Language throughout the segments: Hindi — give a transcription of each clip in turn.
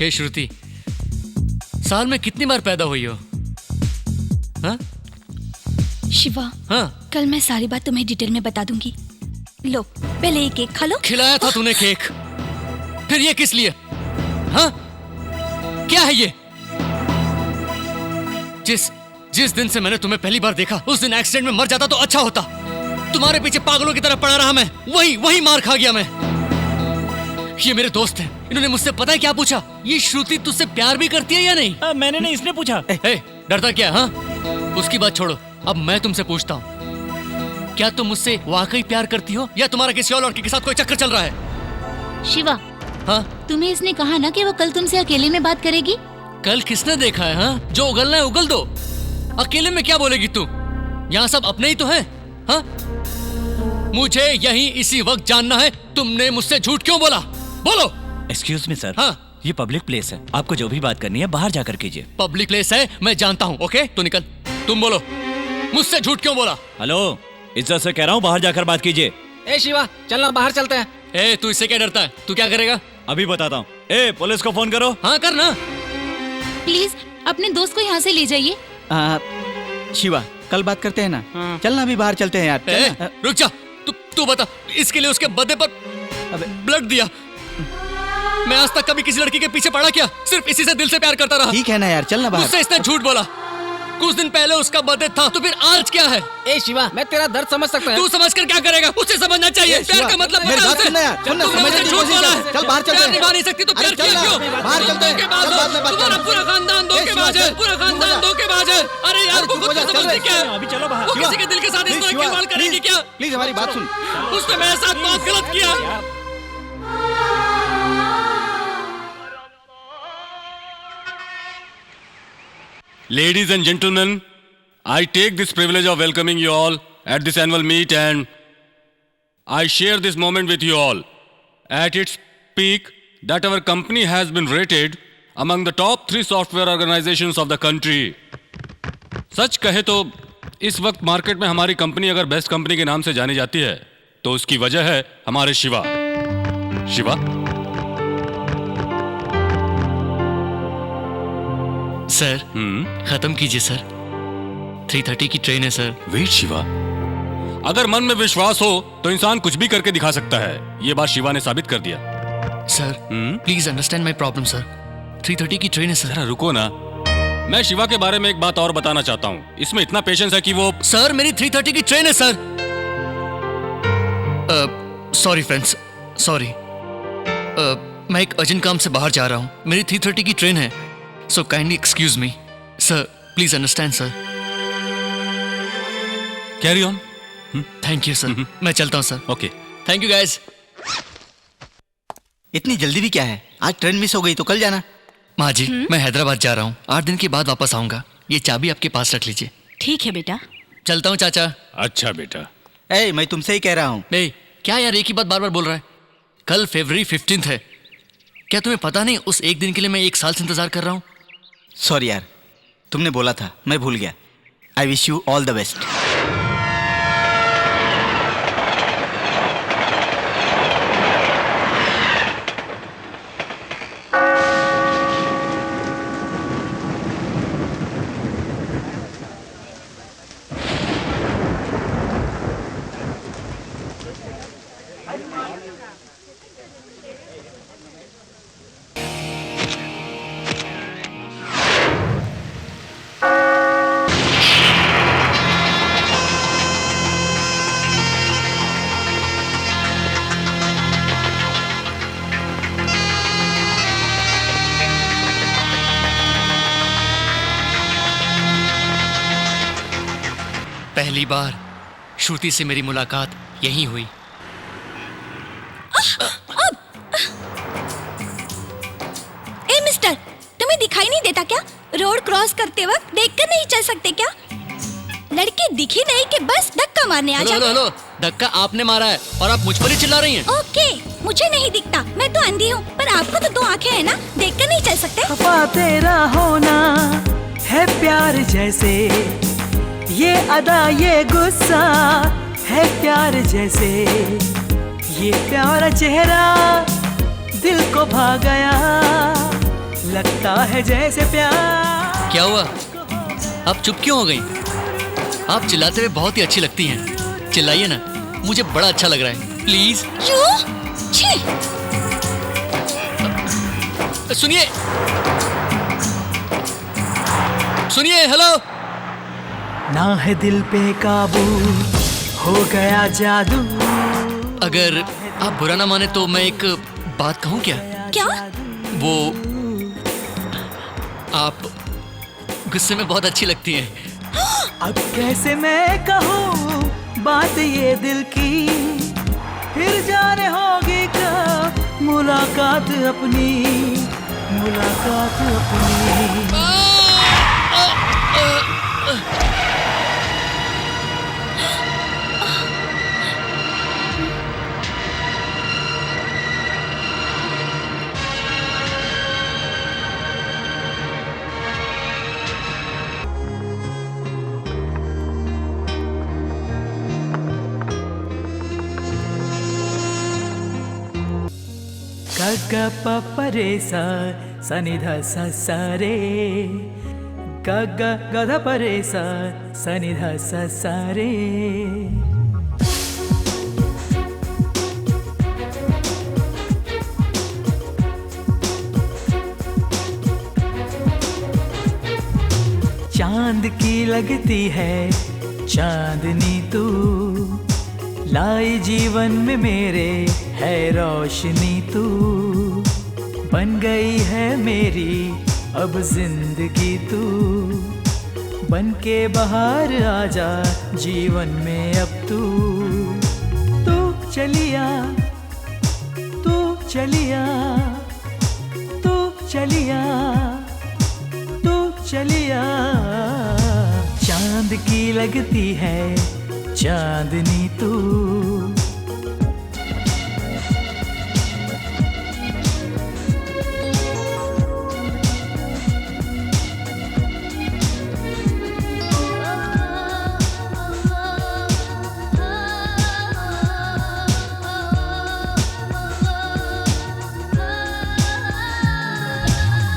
हे श्रुति, साल में कितनी बार पैदा हुई हो? हाँ? शिवा, हाँ? कल मैं सारी बात तुम्हें डिटेल में बता दूंगी। लो, पहले ये केक खा लो। खिलाया था तूने केक, फिर ये किस लिए? हाँ? क्या है ये? जिस दिन से मैंने तुम्हें पहली बार देखा, उस दिन एक्सीडेंट में मर जाता तो अच्छा होता। तुम्हारे पीछे पागलों की तरह पड़ा रहा मैं, वही मार खा गया मैं। ये मेरे दोस्त हैं, इन्होंने मुझसे पता है क्या पूछा, ये श्रुति तुझसे प्यार भी करती है या नहीं? मैंने नहीं, इसने पूछा। डरता क्या? हाँ, उसकी बात छोड़ो, अब मैं तुमसे पूछता हूँ, क्या तुम मुझसे वाकई प्यार करती हो या तुम्हारा किसी और लड़के के साथ कोई चक्कर चल रहा है? शिवा, हाँ? तुम्हें इसने कहा ना कि वो कल तुमसे अकेले में बात करेगी? कल किसने देखा है? हाँ, जो उगलना है उगल दो, अकेले में क्या बोलेगी तू? यहाँ सब अपने ही तो हैं। हाँ? मुझे यही इसी वक्त जानना है, तुमने मुझसे झूठ क्यों बोला? बोलो। Excuse me sir. हाँ? ये पब्लिक प्लेस है, आपको जो भी बात करनी है बाहर जाकर कीजिए। पब्लिक प्लेस है, मैं जानता हूँ। ओके, तू निकल। तुम बोलो, मुझसे झूठ क्यों बोला? हेलो, इज्जत से कह रहा हूँ बाहर जाकर बात कीजिए। ए शिवा, चलना बाहर चलते हैं। ए, तू इससे क्या डरता है? तू क्या करेगा? अभी बताता हूँ। ए, पुलिस को फोन करो। हाँ, करना। प्लीज अपने दोस्त को यहाँ से ले जाइए। शिवा, कल बात करते हैं ना। चलना अभी बाहर चलते हैं यार। ए, रुक जा। तू बता, इसके लिए उसके बर्थडे पर ब्लड दिया। मैं आज तक कभी किसी लड़की के पीछे पड़ा क्या? सिर्फ इसी से दिल से प्यार करता रहा। ठीक है ना यार, चलना बाहर। मुझसे इसने झूठ बोला। कुछ दिन पहले उसका बर्थडे था, तो फिर आज क्या है? ए शिवा, मैं तेरा दर्द समझ सकता हूँ। तू समझ कर क्या करेगा? उसे समझना चाहिए। प्यार का मतलब मेरी बात सुनना यार, सुनना, समझने की झूठ कोशिश बोला कर। है। चल बाहर चलते प्यार हैं। निभा नहीं सकती तो प्यार अरे चल किया ना, क्यों? बाहर चलते हैं। धोखेबाज चल, हो। बाद में बात तुम्हारा करेंगे। पूरा खानदान धोखेबाज है। पूरा खानदान धोखेबाज है। अरे यार, वो खुद को समझती क्या है? अभी चलो बाहर। वो किसी के दिल के साथ इस तरह खिलवाड़ करेगी क्या? प्लीज हमारी बात सुन। उसने मेरे साथ बहुत गलत किया। Ladies and gentlemen, I take this privilege of welcoming you all at this annual meet, and I share this moment with you all. At its peak, that our company has been rated among the top 3 software organizations of the country. सच कहे तो इस वक्त मार्केट में हमारी कंपनी अगर बेस्ट कंपनी के नाम से जानी जाती है तो उसकी वजह है हमारे शिवा। शिवा? सर, खत्म कीजिए सर। 3:30 की ट्रेन है सर। वेट शिवा, अगर मन में विश्वास हो तो इंसान कुछ भी करके दिखा सकता है। ये बात शिवा ने साबित कर दिया। Sir, please understand my problem sir. 3:30 की ट्रेन है सर। जरा रुको ना, मैं शिवा के बारे में एक बात और बताना चाहता हूँ। इसमें इतना पेशेंस है कि वो सर, मेरी 3:30 की ट्रेन है सर। Sorry friends, sorry. मैं एक अर्जेंट काम से बाहर जा रहा हूँ। मेरी 3:30 की ट्रेन है, so kindly excuse me sir. Please understand sir. Carry on. Thank you sir. मैं चलता हूँ sir. Okay, thank you guys. इतनी जल्दी भी क्या है? आज ट्रेन मिस हो गई तो कल जाना। माँ जी, मैं हैदराबाद जा रहा हूँ। 8 दिन के बाद वापस आऊंगा। ये चाबी आपके पास रख लीजिए। ठीक है बेटा। चलता हूँ चाचा। अच्छा बेटा। ए, मैं तुमसे ही कह रहा हूँ। नहीं, क्या यार एक ही बात बार बार बोल रहा है? कल फरवरी 15 है। क्या तुम्हें पता नहीं, उस एक दिन के लिए मैं 1 साल से इंतजार कर रहा हूँ। सॉरी यार, तुमने बोला था, मैं भूल गया। I wish you all the best. पहली बार श्रुति से मेरी मुलाकात यहीं हुई। ए मिस्टर, तुम्हें दिखाई नहीं देता क्या? रोड क्रॉस करते वक्त देखकर नहीं चल सकते क्या? लड़के दिखी नहीं कि बस धक्का मारने आ हेलो जाते। हेलो, धक्का आपने मारा है और आप मुझ पर ही चिल्ला रही हैं। ओके, मुझे नहीं दिखता, मैं तो अंधी हूँ, पर आपको तो 2 आंखें हैं ना, देखकर नहीं चल सकते? खफा तेरा होना है प्यार जैसे, ये अदा ये गुस्सा है प्यार जैसे, ये प्यारा चेहरा दिल को भा गया, लगता है जैसे प्यार। क्या हुआ? आप चुप क्यों हो गई? आप चिल्लाते हुए बहुत ही अच्छी लगती हैं। चिल्लाइए ना, मुझे बड़ा अच्छा लग रहा है। प्लीज। छी! सुनिए, सुनिए, हेलो। ना है दिल पे काबू, हो गया जादू। अगर आप बुरा ना माने तो मैं एक बात कहूँ क्या? क्या? वो आप गुस्से में बहुत अच्छी लगती हैं। अब कैसे मैं कहूँ बात ये दिल की, फिर जाने होगी कब मुलाकात अपनी, मुलाकात अपनी। ग प प रे सा सा नि ध सा सा रे, ग ग ग ध प रे सा सा नि ध सा सा रे। चांद की लगती है चांदनी तू, लाई जीवन में मेरे है रोशनी तू। बन गई है मेरी अब जिंदगी तू, बन के बाहर आजा जीवन में अब तू। तू चलिया, तू चलिया, तू चलिया, तू चलिया। चांद की लगती है चांदनी तू।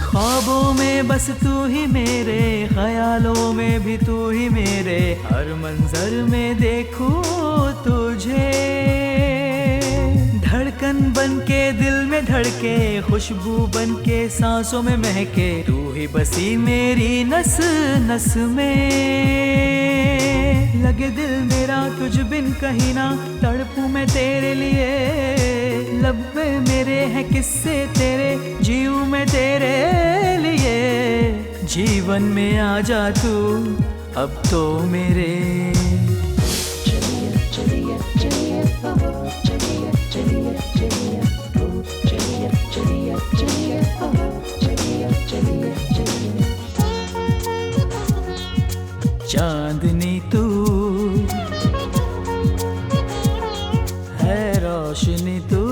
ख्वाबों में बस तू ही मेरे, ख्यालों में भी तू ही मेरे, हर मंजर में देखूं तुझे। धड़कन बन के दिल में धड़के, खुशबू बन के सांसों में महके, तू ही बसी मेरी नस नस में। लगे दिल मेरा तुझ बिन कहीं ना, तड़पूं मैं तेरे लिए। लब में मेरे हैं किस्से तेरे, जीऊं मैं तेरे लिए। जीवन में आ जा तू अब तो मेरे। चांदनी तू है रोशनी तू।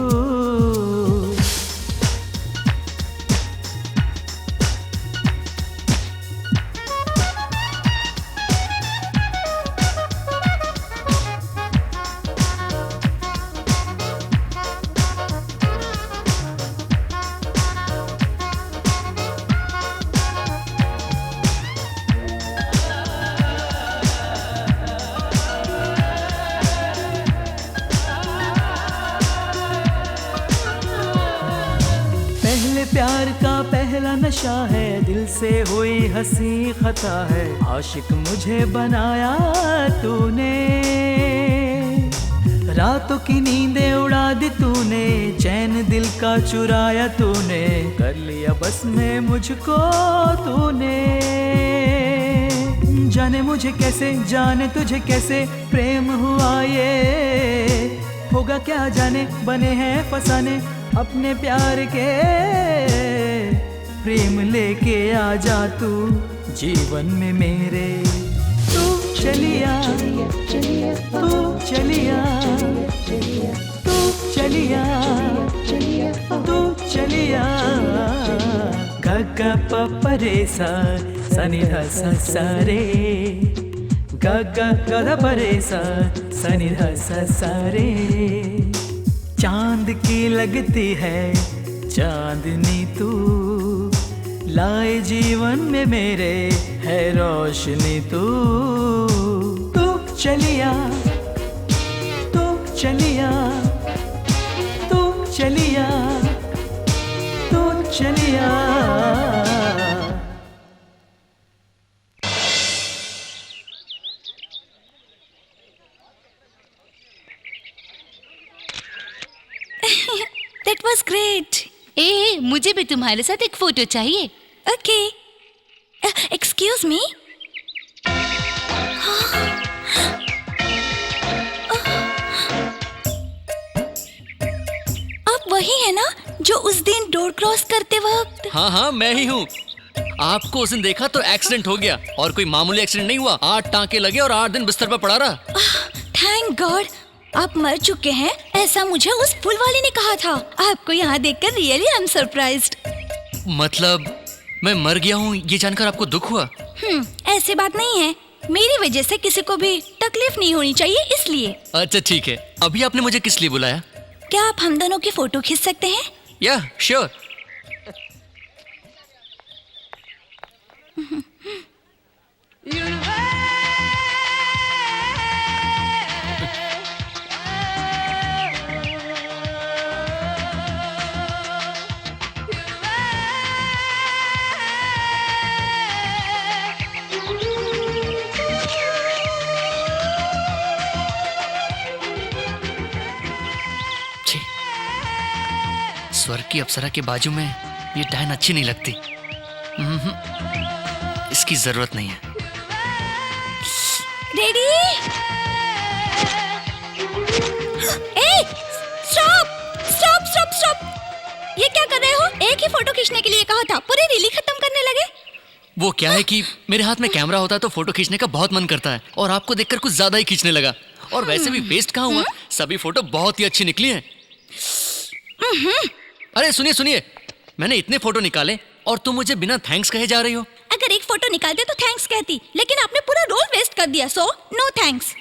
प्यार का पहला नशा है, दिल से हुई हंसी खता है। आशिक मुझे बनाया तूने, रातों की नींदें उड़ा दी तूने, चैन दिल का चुराया तूने, कर लिया बस में मुझको तूने। जाने मुझे कैसे, जाने तुझे कैसे प्रेम हुआ ये, होगा क्या जाने, बने हैं फसाने अपने प्यार के। प्रेम लेके आ जा तू जीवन में मेरे। तू चलिया, तू चलिया, तू चलिया, तू चलिया। ग ग प प रे सा सा नि ध सा सा रे, ग ग ग ध प रे सा सा नि ध सा सा रे। चांद की लगती है चांदनी तू, लाए जीवन में मेरे है रोशनी तू चलिया तू चलिया तू चलिया तू चलिया। That was great. ए मुझे भी तुम्हारे साथ एक फोटो चाहिए। Okay. Excuse me. आप वही है ना जो उस दिन डोर क्रॉस करते वक्त? हाँ हाँ मैं ही हूँ। आपको उस दिन देखा तो एक्सीडेंट हो गया, और कोई मामूली एक्सीडेंट नहीं हुआ। 8 टांके लगे और 8 दिन बिस्तर पर पड़ा रहा। थैंक गॉड आप मर चुके हैं, ऐसा मुझे उस फूल वाले ने कहा था। आपको यहाँ देखकर रियली आई एम सरप्राइज्ड। मतलब मैं मर गया हूँ ये जानकर आपको दुख हुआ? ऐसी बात नहीं है, मेरी वजह से किसी को भी तकलीफ नहीं होनी चाहिए इसलिए। अच्छा ठीक है, अभी आपने मुझे किस लिए बुलाया? क्या आप हम दोनों की फोटो खींच सकते हैं? या श्योर। स्वर्ग की अप्सरा के बाजू में ये डायन अच्छी नहीं लगती। इसकी जरूरत नहीं है। रेडी? ए, स्टॉप स्टॉप स्टॉप स्टॉप! ये क्या कर रहे हो? एक ही फोटो खींचने के लिए कहा था, पूरी रील खत्म करने लगे। वो क्या है कि मेरे हाथ में कैमरा होता है तो फोटो खींचने का बहुत मन करता है, और आपको देखकर कुछ ज्यादा ही खींचने लगा। और वैसे भी वेस्ट कहाँ हुआ, सभी फोटो बहुत ही अच्छी निकली हैं। अरे सुनिए सुनिए, मैंने इतने फोटो निकाले और तुम मुझे बिना थैंक्स कहे जा रही हो। अगर एक फोटो निकालते तो थैंक्स कहती, लेकिन आपने पूरा रोल वेस्ट कर दिया, सो नो थैंक्स।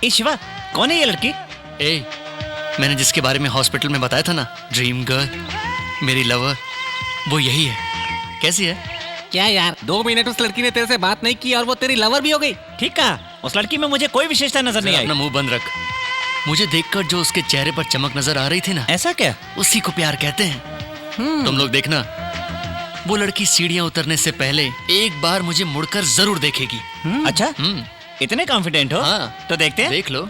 ए शिवा, कौन है ये लड़की? ए, मैंने जिसके बारे में हॉस्पिटल में बताया था ना, ड्रीम गर्ल, मेरी लवर, वो यही है। कैसी है? क्या यार, 2 मिनट उस लड़की ने तेरे से बात नहीं की और वो तेरी लवर भी हो गई? ठीक कहा, उस लड़की में मुझे कोई विशेषता नजर नहीं आई। अपना मुंह बंद रख। मुझे देखकर जो उसके चेहरे पर चमक नजर आ रही थी ना, ऐसा क्या? उसी को प्यार कहते हैं। तुम लोग देखना, वो लड़की सीढ़ियां उतरने से पहले एक बार मुझे मुड़कर जरूर देखेगी। अच्छा, इतने कॉन्फिडेंट हो? हाँ, तो देखते हैं। देख लो।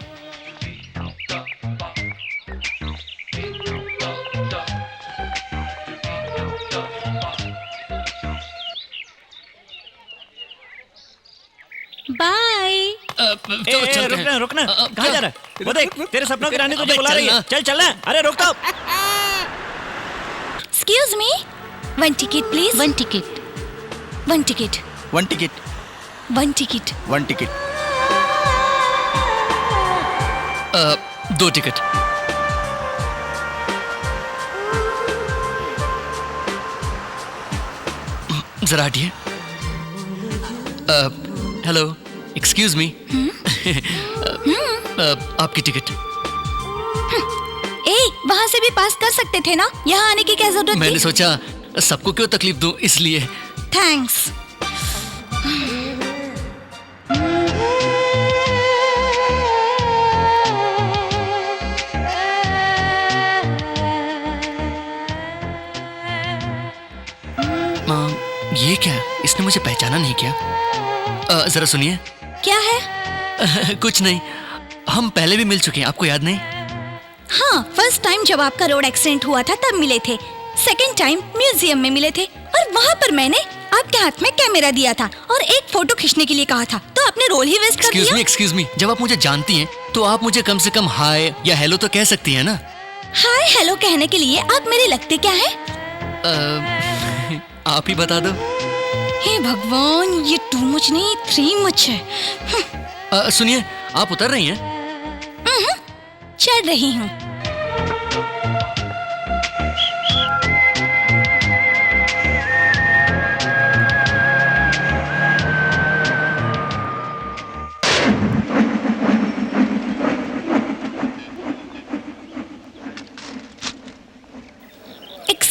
बाय। रुकना रुकना, कहाँ जा रहा है? वो देख, तेरे सपनों की रानी तुझे बुला रही है। चल चलना। अरे रुक तो। Excuse me, 1 ticket please. 1 ticket. 1 ticket. 1 ticket. 1 ticket. 1 ticket. 2 ticket. जरा हटिए। Hello, excuse me. आपकी टिकट। ए, वहाँ से भी पास कर सकते थे ना, यहाँ आने की क्या जरूरत मैंने थी? सोचा सबको क्यों तकलीफ दूं, इसलिए। थैंक्स। ये क्या? इसने मुझे पहचाना नहीं क्या? जरा सुनिए। क्या है? कुछ नहीं, हम पहले भी मिल चुके हैं, आपको याद नहीं? हाँ, फर्स्ट टाइम जब आपका रोड एक्सीडेंट हुआ था तब मिले थे, सेकंड टाइम म्यूजियम में मिले थे, और वहाँ पर मैंने आपके हाथ में कैमरा दिया था और एक फोटो खींचने के लिए कहा था, तो आपने रोल ही वेस्ट कर दिया। एक्सक्यूज मी, जब आप मुझे जानती हैं तो आप मुझे कम से कम हाय या हेलो तो कह सकती हैं ना? हाय हेलो कहने के लिए आप मेरे लगते क्या है? आप ही बता दो। हे भगवान, ये 2 मच नहीं 3 मच है। सुनिए, आप उतर रही हैं? चढ़ रही हूँ।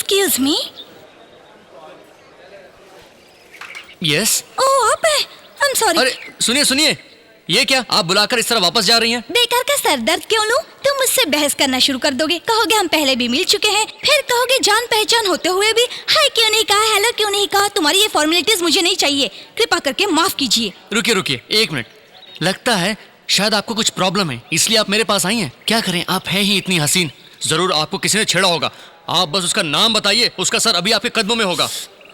Excuse me. यस। ओह आप है, आई एम सॉरी। अरे सुनिए सुनिए, ये क्या आप बुलाकर इस तरह वापस जा रही हैं? बेकार का सर दर्द क्यों लूं? तुम मुझसे बहस करना शुरू कर दोगे, कहोगे हम पहले भी मिल चुके हैं, फिर कहोगे जान पहचान होते हुए भी हाय क्यों नहीं कहा, हेलो क्यों नहीं कहा। तुम्हारी ये फॉर्मेलिटीज मुझे नहीं चाहिए, कृपा करके माफ कीजिए। रुकिए रुकिए एक मिनट, लगता है शायद आपको कुछ प्रॉब्लम है, इसलिए आप मेरे पास आई हैं। क्या करें, आप हैं ही इतनी हसीन, जरूर आपको किसी ने छेड़ा होगा। आप बस उसका नाम बताइए, उसका सर अभी आपके कदमों में होगा।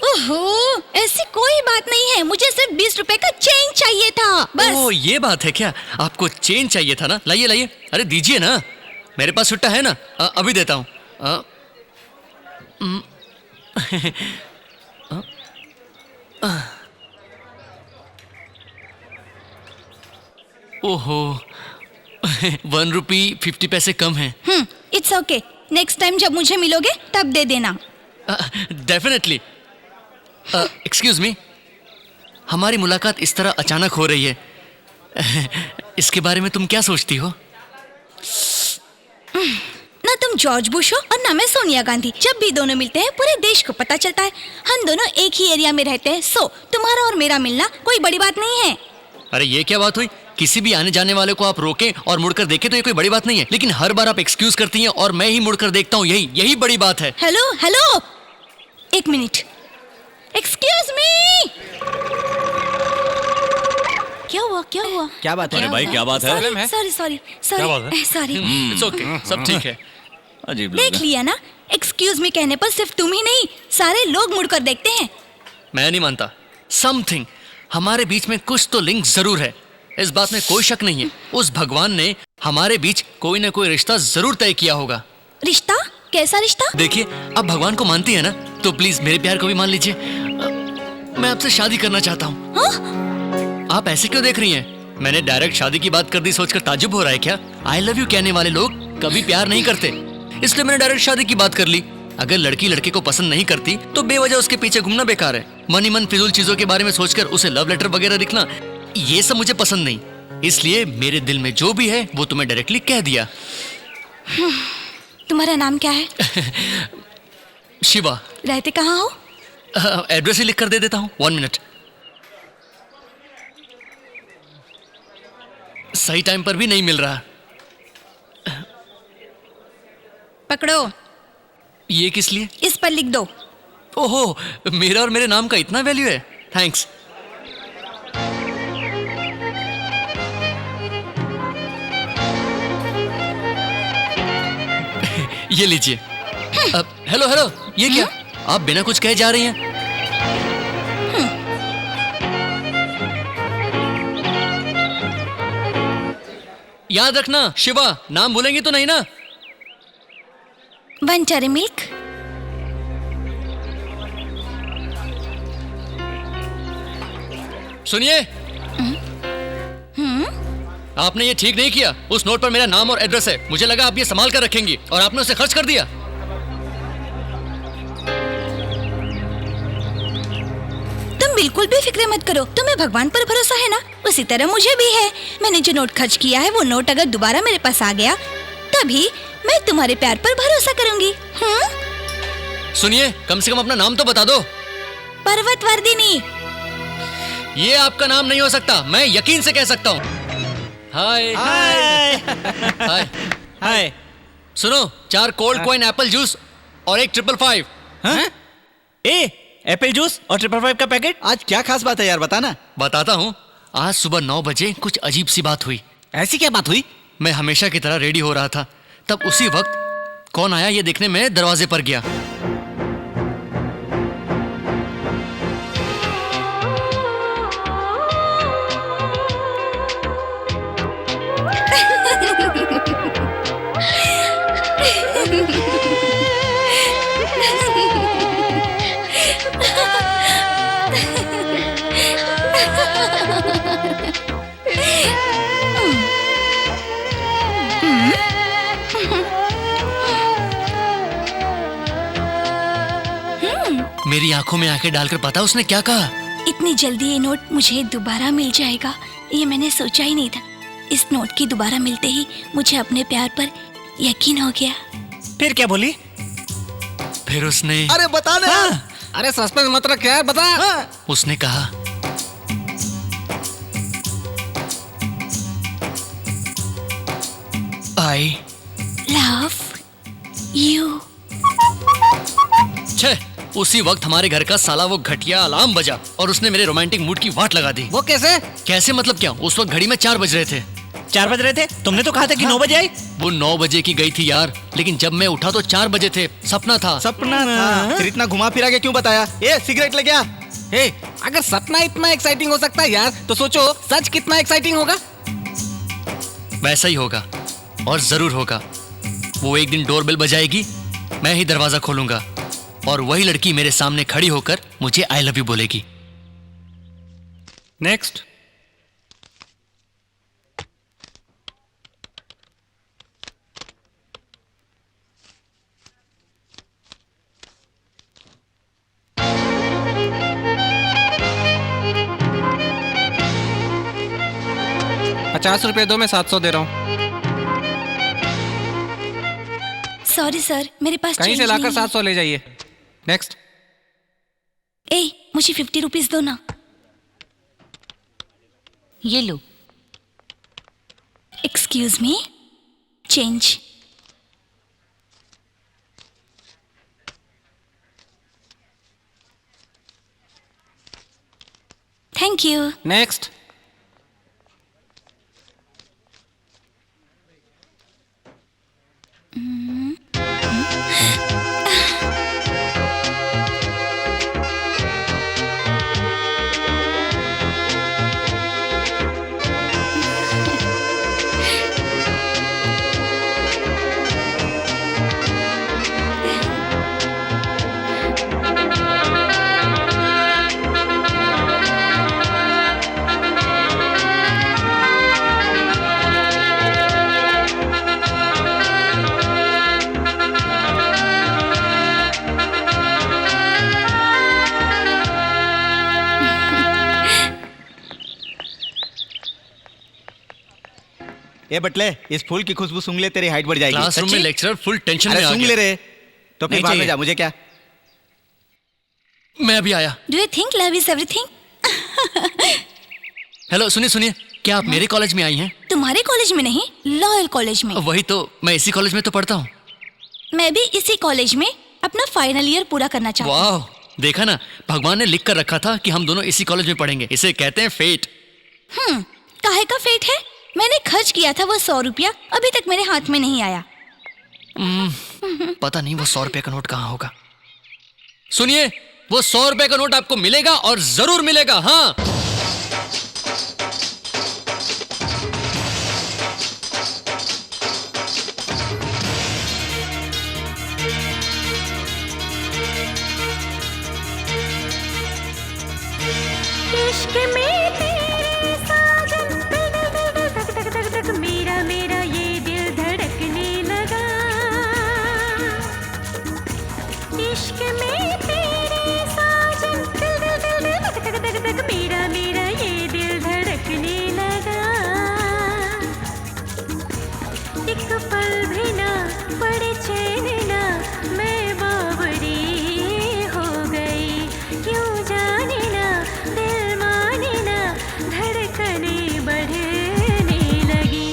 ओहो, ऐसी कोई बात नहीं है, मुझे सिर्फ 20 रुपए का चेंज चाहिए था बस। ओह ये बात है क्या, आपको चेंज चाहिए था ना? लाइए लाइए, अरे दीजिए ना, मेरे पास छुट्टा है ना, अभी देता हूँ। ओहो 1 रुपी 50 पैसे कम है। इट्स ओके, नेक्स्ट टाइम जब मुझे मिलोगे तब दे देना। डेफिनेटली। एक्सक्यूज मी, हमारी मुलाकात इस तरह अचानक हो रही है, इसके बारे में तुम क्या सोचती हो? ना तुम जॉर्ज बुश हो और ना मैं सोनिया गांधी। जब भी दोनों मिलते हैं पूरे देश को पता चलता है। हम दोनों एक ही एरिया में रहते हैं, सो तुम्हारा और मेरा मिलना कोई बड़ी बात नहीं है। अरे ये क्या बात हुई, किसी भी आने जाने वाले को आप रोकें और मुड़कर देखें तो ये कोई बड़ी बात नहीं है, लेकिन हर बार आप एक्सक्यूज करती हैं और मैं ही मुड़कर देखता हूँ, यही बड़ी बात है। हेलो हेलो, एक मिनट, एक्सक्यूज मी। क्या हुआ क्या हुआ? क्या बात है? अरे भाई क्या बात है? सॉरी सॉरी क्या बात सॉरी है? सॉरी। इट्स ओके, सब ठीक है। अजीब लोग देख हैं। लिया ना, एक्सक्यूज मी कहने पर सिर्फ तुम ही नहीं सारे लोग मुड़कर देखते हैं। मैं नहीं मानता, समथिंग हमारे बीच में कुछ तो लिंक जरूर है, इस बात में कोई शक नहीं है। उस भगवान ने हमारे बीच कोई ना कोई रिश्ता जरूर तय किया होगा। रिश्ता? कैसा रिश्ता? देखिए, आप भगवान को मानती है ना, तो प्लीज मेरे प्यार को भी मान लीजिए। मैं आपसे शादी करना चाहता हूँ। हाँ? आप ऐसे क्यों देख रही हैं? मैंने डायरेक्ट शादी की बात कर दी सोचकर ताज्जुब हो रहा है क्या? आई लव यू कहने वाले लोग कभी प्यार नहीं करते, इसलिए मैंने डायरेक्ट शादी की बात कर ली। अगर लड़की लड़के को पसंद नहीं करती तो बेवजह उसके पीछे घूमना बेकार है। मन ही मन फिजूल चीजों के बारे में सोचकर उसे लव लेटर वगैरह लिखना, ये सब मुझे पसंद नहीं। इसलिए मेरे दिल में जो भी है वो तुम्हें डायरेक्टली कह दिया। तुम्हारा नाम क्या है? शिवा। रहते कहाँ हो? एड्रेस ही लिख कर दे देता हूँ, 1 मिनट। सही टाइम पर भी नहीं मिल रहा। पकड़ो, ये किस लिए? इस पर लिख दो। ओहो, मेरा और मेरे नाम का इतना वैल्यू है, थैंक्स। ये लीजिए। हेलो हेलो, ये क्या? आप बिना कुछ कहे जा रही हैं? याद रखना शिवा, नाम भूलेंगी तो नहीं ना? Buncher milk. सुनिए, आपने ये ठीक नहीं किया। उस नोट पर मेरा नाम और एड्रेस है, मुझे लगा आप ये संभाल कर रखेंगी और आपने उसे खर्च कर दिया। तुम बिल्कुल भी फिक्र मत करो, तुम्हें भगवान पर भरोसा है ना, उसी तरह मुझे भी है। मैंने जो नोट खर्च किया है वो नोट अगर दोबारा मेरे पास आ गया तभी मैं तुम्हारे प्यार पर भरोसा करूंगी। सुनिए, कम से कम अपना नाम तो बता दो। पर्वतवर्धिनी। ये आपका नाम नहीं हो सकता, मैं यकीन से कह सकता हूँ। हाय हाय हाय। हाय। सुनो, 4 कोल्ड कॉइन एप्पल जूस और 1 555। हाँ? ए एप्पल जूस और 555 का पैकेट। आज क्या खास बात है यार, बताना। बताता हूँ। आज सुबह 9 बजे कुछ अजीब सी बात हुई। ऐसी क्या बात हुई? मैं हमेशा की तरह रेडी हो रहा था, तब उसी वक्त कौन आया ये देखने मैं दरवाजे पर गया। मेरी आंखों में आंखें डालकर पता उसने क्या कहा? इतनी जल्दी ये नोट मुझे दोबारा मिल जाएगा, ये मैंने सोचा ही नहीं था। इस नोट की दोबारा मिलते ही मुझे अपने प्यार पर यकीन हो गया। फिर क्या बोली? फिर उसने अरे बता ना। अरे सस्पेंस मत रख यार, बता। उसने कहा आई लव यू। छे, उसी वक्त हमारे घर का साला वो घटिया अलार्म बजा और उसने मेरे रोमांटिक मूड की वाट लगा दी। वो कैसे? कैसे मतलब क्या? उस वक्त घड़ी में 4 बज रहे थे। 4 बज रहे थे? तुमने तो कहा था कि 9 बजे आई। वो 9 बजे की गई थी यार, लेकिन जब मैं उठा तो 4 बजे थे। सपना था। सपना था। फिर इतना घुमा फिरा के क्यों बताया? ए सिगरेट ले गया। हे, अगर सपना इतना एक्साइटिंग हो सकता है यार, तो सोचो सच कितना एक्साइटिंग होगा। वैसा ही होगा और जरूर होगा। वो एक दिन डोरबेल बजाएगी, मैं ही दरवाजा खोलूंगा और वही लड़की मेरे सामने खड़ी होकर मुझे आई लव यू बोलेगी। नेक्स्ट। ₹50 दो, मैं 700 दे रहा हूँ। सॉरी सर, मेरे पास कहीं change से लाकर नहीं है। 700 ले जाइए। नेक्स्ट। ए, मुझे 50 रुपीज दो ना। ये लो। Excuse me, change. Thank you. Next. ए बटले, इस फूल की खुशबू सूंघ ले, तेरी हाइट बढ़ जाएगी। क्लासरूम में सच्ची? लेक्चरर फुल टेंशन अरे में आ सूंघ ले गया। रे। तो अपने नहीं बाहर में चाहिए। जा, मुझे क्या। मैं अभी आया। Do you think love is everything? Hello, सुनिए सुनिए, क्या आप मेरे कॉलेज में आई हैं? तुम्हारे कॉलेज में नहीं, लॉयल कॉलेज में। वही तो, मैं इसी कॉलेज में तो पढ़ता हूँ। मैं भी इसी कॉलेज में अपना फाइनल ईयर पूरा करना चाहती हूँ। वाह, देखा ना, भगवान ने लिख कर रखा था कि हम दोनों इसी कॉलेज में पढ़ेंगे। इसे कहते हैं फेट। काहे का फेट है? मैंने खर्च किया था वो 100 रुपया, अभी तक मेरे हाथ में नहीं आया। पता नहीं वो 100 रुपए का नोट कहाँ होगा। सुनिए, वो 100 रुपए का नोट आपको मिलेगा और जरूर मिलेगा। हाँ, इश्क में तेरे साजन धक धक धक धक मेरा मेरा ये दिल धड़कने लगा। इश्क में तेरे साजन धक धक धक धक मेरा मेरा ये दिल धड़कने लगा। एक पल भी ना पड़े चैन ना, मैं बावरी हो गई। क्यों जाने ना दिल माने ना, धड़कने बढ़ने लगी।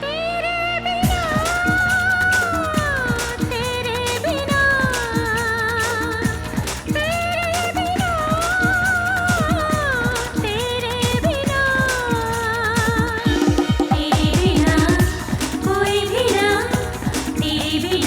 तेरे बिना, तेरे बिना, तेरे बिना, तेरे बिना, तेरे बिना कोई भी ना, तेरे बिना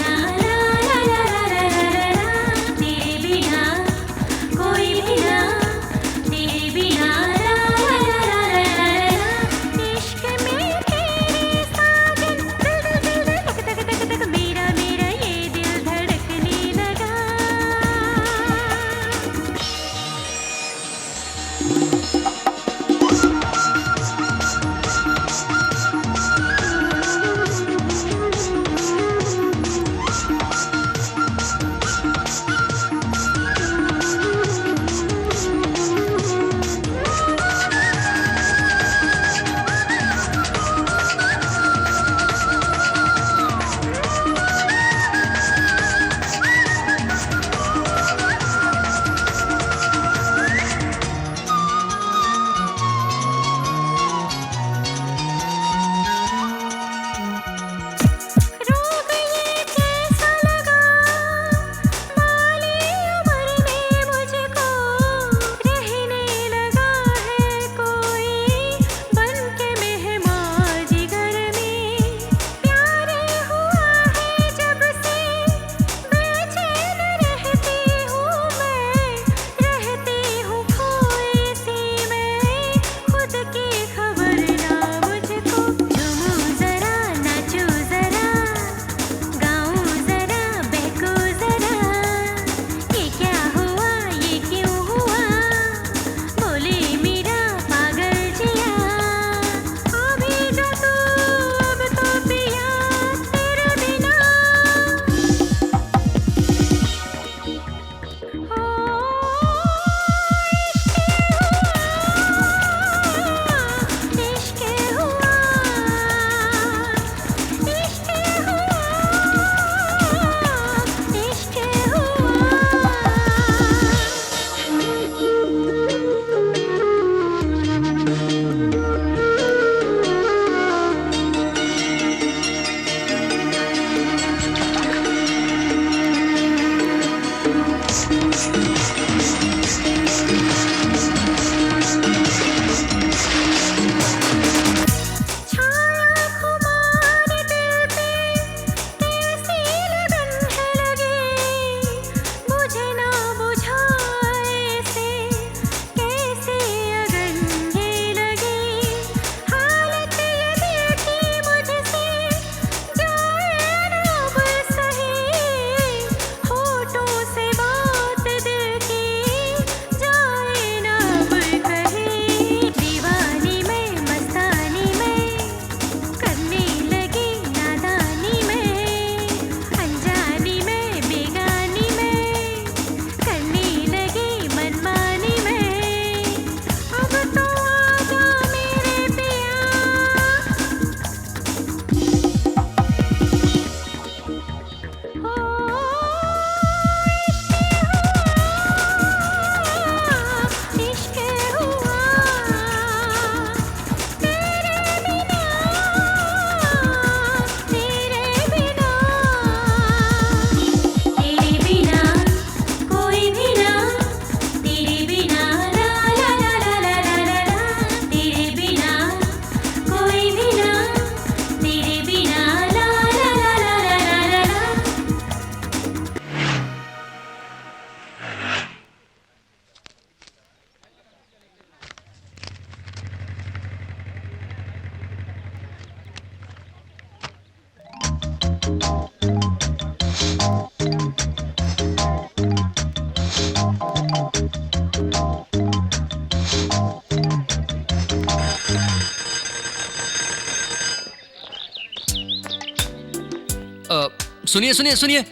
सुनिए सुनिए सुनिए,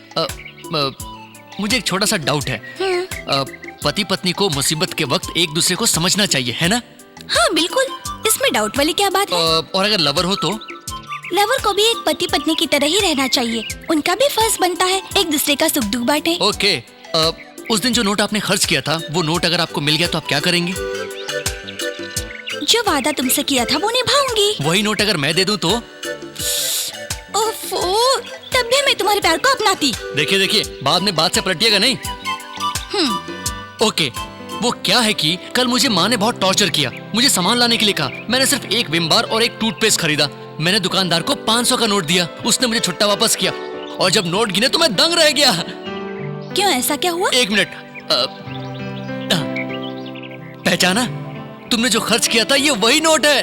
मुझे एक छोटा सा डाउट है। पति पत्नी को मुसीबत के वक्त एक दूसरे को समझना चाहिए, है ना? हाँ बिल्कुल, इसमें डाउट वाली क्या बात है? और अगर लवर हो तो? लवर को भी एक पति पत्नी की तरह ही रहना चाहिए। उनका भी फर्ज बनता है एक दूसरे का सुख दुख बांटे। ओके, उस दिन जो नोट आपने खर्च किया था, वो नोट अगर आपको मिल गया तो आप क्या करेंगी? जो वादा तुमसे किया था वो निभाऊंगी। वही नोट अगर मैं दे दूं तो? ओफो, तब भी मैं तुम्हारे प्यार को अपनाती। देखिए देखिए, बाद में बात से पलटिएगा नहीं। ओके, वो क्या है कि कल मुझे माँ ने बहुत टॉर्चर किया। मुझे सामान लाने के लिए कहा। मैंने सिर्फ एक विम बार और एक टूथपेस्ट खरीदा। मैंने दुकानदार को 500 का नोट दिया। उसने मुझे छुट्टा वापस किया और जब नोट गिने तो मैं दंग रह गया। क्यों, ऐसा क्या हुआ? एक मिनट, पहचाना? तुमने जो खर्च किया था ये वही नोट है।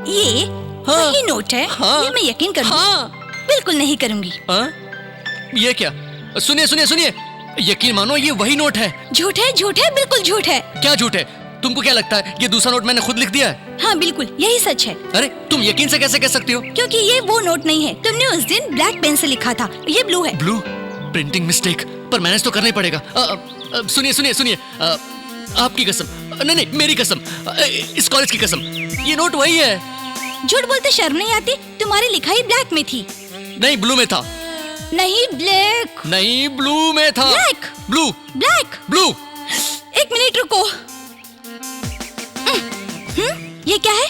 ये वही नोट है? हाँ। ये मैं यकीन करूंगी। हाँ। बिल्कुल नहीं करूंगी। ये क्या? सुनिए सुनिए सुनिए, यकीन मानो ये वही नोट है। झूठ है, झूठ है, बिल्कुल झूठ है। क्या झूठ है? तुमको क्या लगता है ये दूसरा नोट मैंने खुद लिख दिया है? हाँ बिल्कुल, यही सच है। अरे तुम यकीन से कैसे कह सकती हो? क्योंकि ये वो नोट नहीं है। तुमने उस दिन ब्लैक पेन से लिखा था, ये ब्लू है। ब्लू? प्रिंटिंग मिस्टेक, पर मैनेज तो करना ही पड़ेगा। सुनिए सुनिए सुनिए, आपकी कसम, नहीं नहीं मेरी कसम, इस कॉलेज की कसम, ये नोट वही है। झूठ बोलते शर्म नहीं आती? तुम्हारी लिखाई ब्लैक में थी। नहीं, ब्लू में था। नहीं, ब्लैक। नहीं, ब्लू में था। ब्लैक। ब्लू। ब्लैक। ब्लू। एक मिनट रुको। ये क्या है?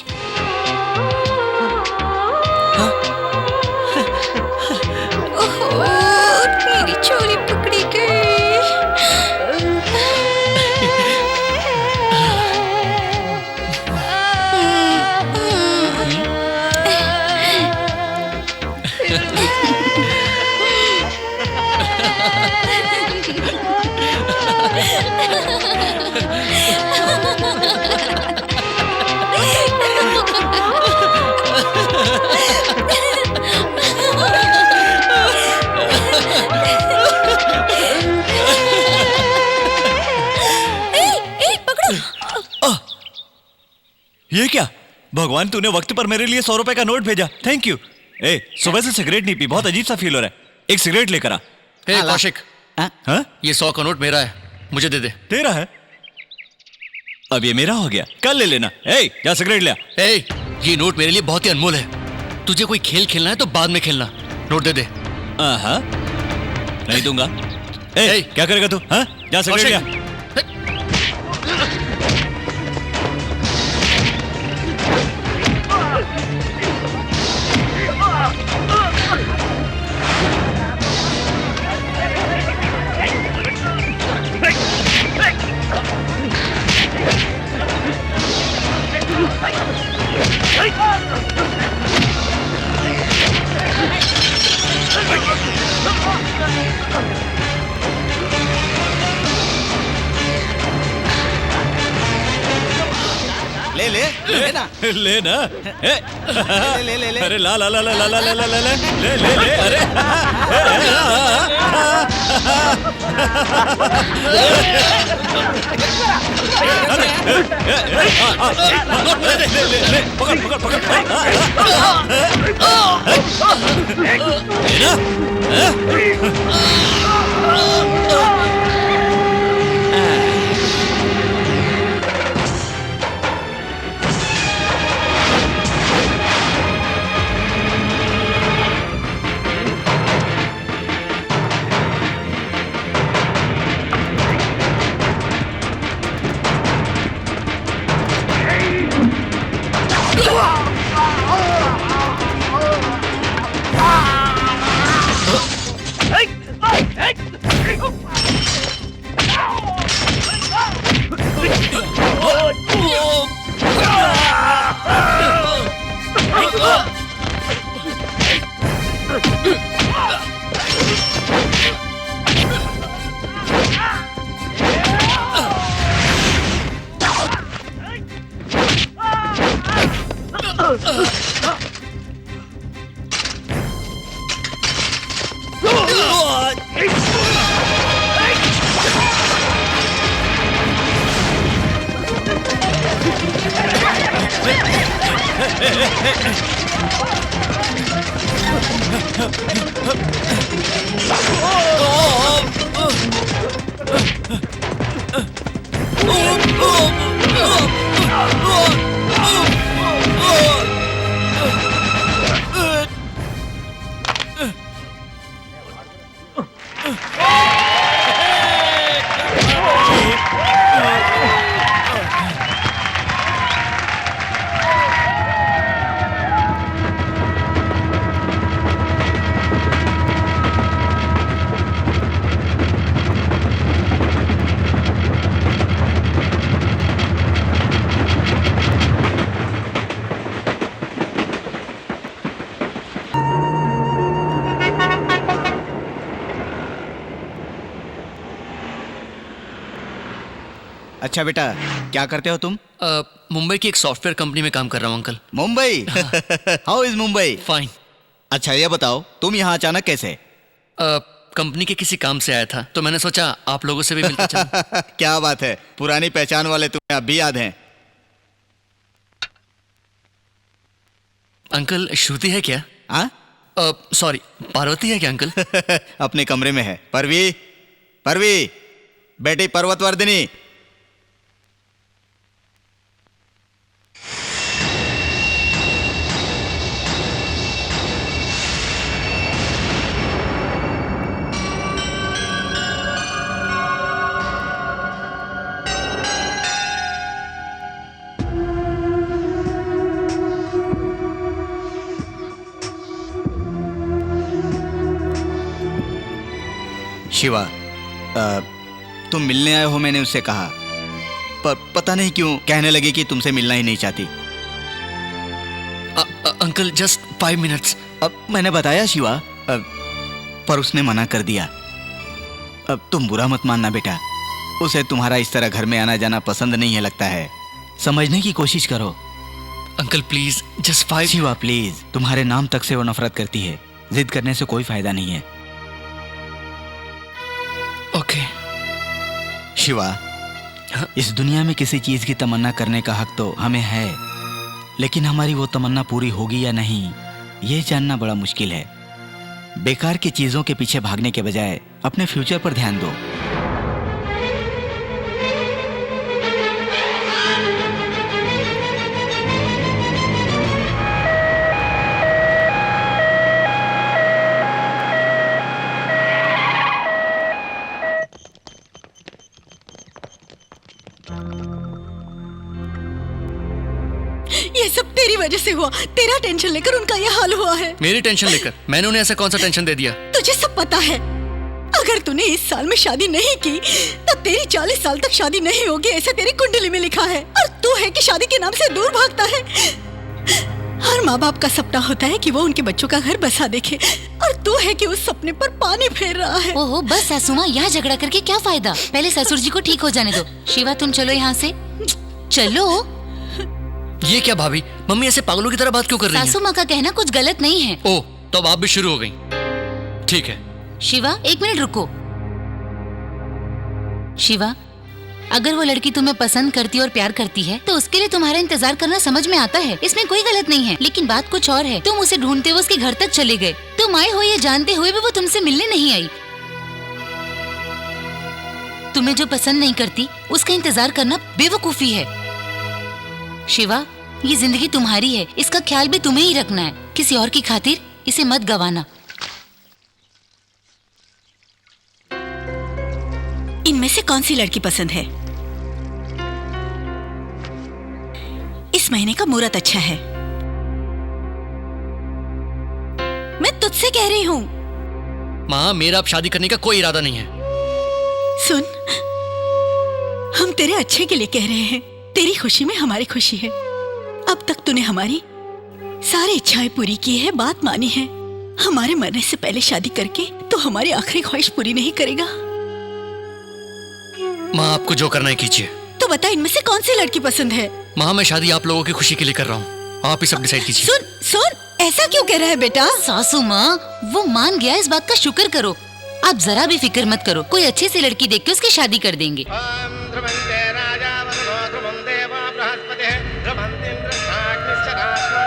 ओहो, मेरी चोरी पकड़ी गई। ये क्या? भगवान, तूने वक्त पर मेरे लिए 100 रुपए का नोट भेजा, थैंक यू। ए, सुबह से सिगरेट नहीं पी, बहुत अजीब सा फील हो रहा है। एक सिगरेट लेकर आ। हे कौशिक, हाँ? ये 100 का नोट मेरा है, मुझे दे दे। तेरा है? अब ये मेरा हो गया, कल ले लेना। ए, जा सिगरेट ले आ। ए, ये नोट मेरे लिए बहुत ही अनमोल है। तुझे कोई खेल खेलना है तो बाद में खेलना। नोट दे दे। हाँ, नहीं दूंगा। ए, क्या करेगा तू? हाँ, जा सिगरेट ले आ। ले ले ले ना ले ना। ले ले ले अरे ला ला ला ला ला ला ला ला ला ले ले ले अरे पकड़ पकड़ पकड़ अच्छा बेटा, क्या करते हो तुम? मुंबई की एक सॉफ्टवेयर कंपनी में काम कर रहा हूँ uncle. Mumbai? How is Mumbai? Fine. अच्छा ये बताओ, तुम यहाँ अचानक कैसे? कंपनी के किसी काम से आया था तो मैंने सोचा आप लोगों से भी मिलता चलूं। क्या बात है, पुरानी पहचान वाले तुम्हें अब भी याद हैं। अंकल श्रुति है क्या? हाँ? सॉरी, पार्वती है क्या अंकल? अपने कमरे में है। परवी, परवी बेटी पर्वतवर्धिनी। शिवा, तुम मिलने आए हो मैंने उससे कहा, पर पता नहीं क्यों कहने लगी कि तुमसे मिलना ही नहीं चाहती। Uncle just 5 minutes. अब मैंने बताया शिवा, पर उसने मना कर दिया। अब तुम बुरा मत मानना बेटा, उसे तुम्हारा इस तरह घर में आना जाना पसंद नहीं है लगता है। समझने की कोशिश करो। Uncle please just 5। Shiva please, तुम्हारे नाम तक से वो नफरत करती है। जिद करने से कोई फायदा नहीं है। ओके। शिवा, इस दुनिया में किसी चीज की तमन्ना करने का हक तो हमें है, लेकिन हमारी वो तमन्ना पूरी होगी या नहीं ये जानना बड़ा मुश्किल है। बेकार की चीजों के पीछे भागने के बजाय अपने फ्यूचर पर ध्यान दो। ये सब तेरी वजह से हुआ। तेरा टेंशन लेकर उनका ये हाल हुआ है। मेरी टेंशन लेकर? मैंने उन्हें ऐसा कौन सा टेंशन दे दिया? तुझे सब पता है। अगर तूने इस साल में शादी नहीं की तो तेरी 40 साल तक शादी नहीं होगी, ऐसा तेरी कुंडली में लिखा है। और तू है कि शादी के नाम से दूर भागता है। हर माँ बाप का सपना होता है कि वो उनके बच्चों का घर बसा देखे, और तू है कि उस सपने पर पानी फेर रहा है। ओहो बस सासू माँ, यहाँ झगड़ा करके क्या फायदा? पहले ससुर जी को ठीक हो जाने दो। शिवा तुम चलो यहाँ से, चलो। ये क्या भाभी, मम्मी ऐसे पागलों की तरह बात क्यों कर रही हैं? सासू माँ का कहना कुछ गलत नहीं है। ओह, तो अब आप भी शुरू हो गई। ठीक है। शिवा 1 मिनट रुको। शिवा, अगर वो लड़की तुम्हें पसंद करती और प्यार करती है तो उसके लिए तुम्हारा इंतजार करना समझ में आता है, इसमें कोई गलत नहीं है। लेकिन बात कुछ और है। तुम उसे ढूंढते हुए उसके घर तक चले गए। तुम आए हो ये जानते हुए भी वो तुमसे मिलने नहीं आई। तुम्हें जो पसंद नहीं करती उसका इंतजार करना बेवकूफी है। शिवा, ये जिंदगी तुम्हारी है, इसका ख्याल भी तुम्हें ही रखना है। किसी और की खातिर इसे मत गवाना। इनमें से कौन सी लड़की पसंद है? इस महीने का मुहूर्त अच्छा है। मैं तुझसे कह रही हूँ। माँ, मेरा अब शादी करने का कोई इरादा नहीं है। सुन, हम तेरे अच्छे के लिए कह रहे हैं। तेरी खुशी में हमारी खुशी है। अब तक तूने हमारी सारी इच्छाएं पूरी की है, बात मानी है। हमारे मरने से पहले शादी करके तो हमारी आखिरी ख्वाहिश पूरी नहीं करेगा। माँ, आपको जो करना है कीजिए। तो बता, इनमें से कौन सी लड़की पसंद है? माँ, मैं शादी आप लोगों की खुशी के लिए कर रहा हूँ। आप ही सब डिसाइड कीजिए। सुन सुन, ऐसा क्यों कह रहा है बेटा? सासू माँ, वो मान गया, इस बात का शुक्र करो। आप जरा भी फिक्र मत करो, कोई अच्छी सी लड़की देख के उसकी शादी कर देंगे। ध्रुवं जय राजा वरुणो ध्रुवं देवा बृहस्पतिः ध्रुवं इंद्रस्ताग्निश्च राष्ट्रो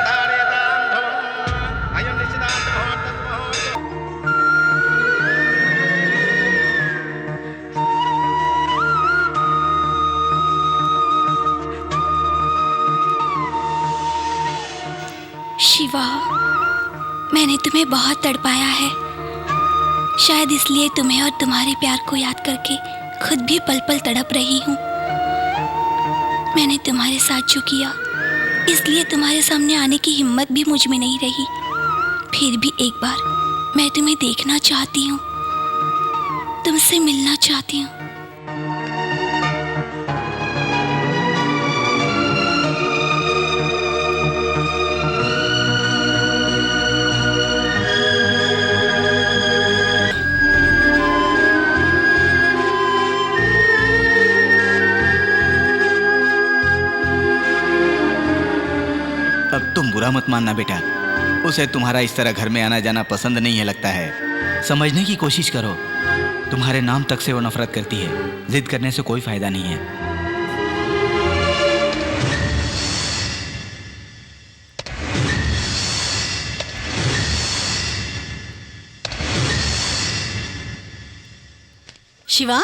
शिवा, मैंने तुम्हें बहुत तड़पाया है। शायद इसलिए तुम्हें और तुम्हारे प्यार को याद करके खुद भी पल पल तड़प रही हूँ। मैंने तुम्हारे साथ जो किया, इसलिए तुम्हारे सामने आने की हिम्मत भी मुझ में नहीं रही। फिर भी एक बार मैं तुम्हें देखना चाहती हूँ, तुमसे मिलना चाहती हूँ। अब तुम बुरा मत मानना बेटा, उसे तुम्हारा इस तरह घर में आना जाना पसंद नहीं है लगता है। समझने की कोशिश करो, तुम्हारे नाम तक से वो नफरत करती है। जिद करने से कोई फायदा नहीं है। शिवा,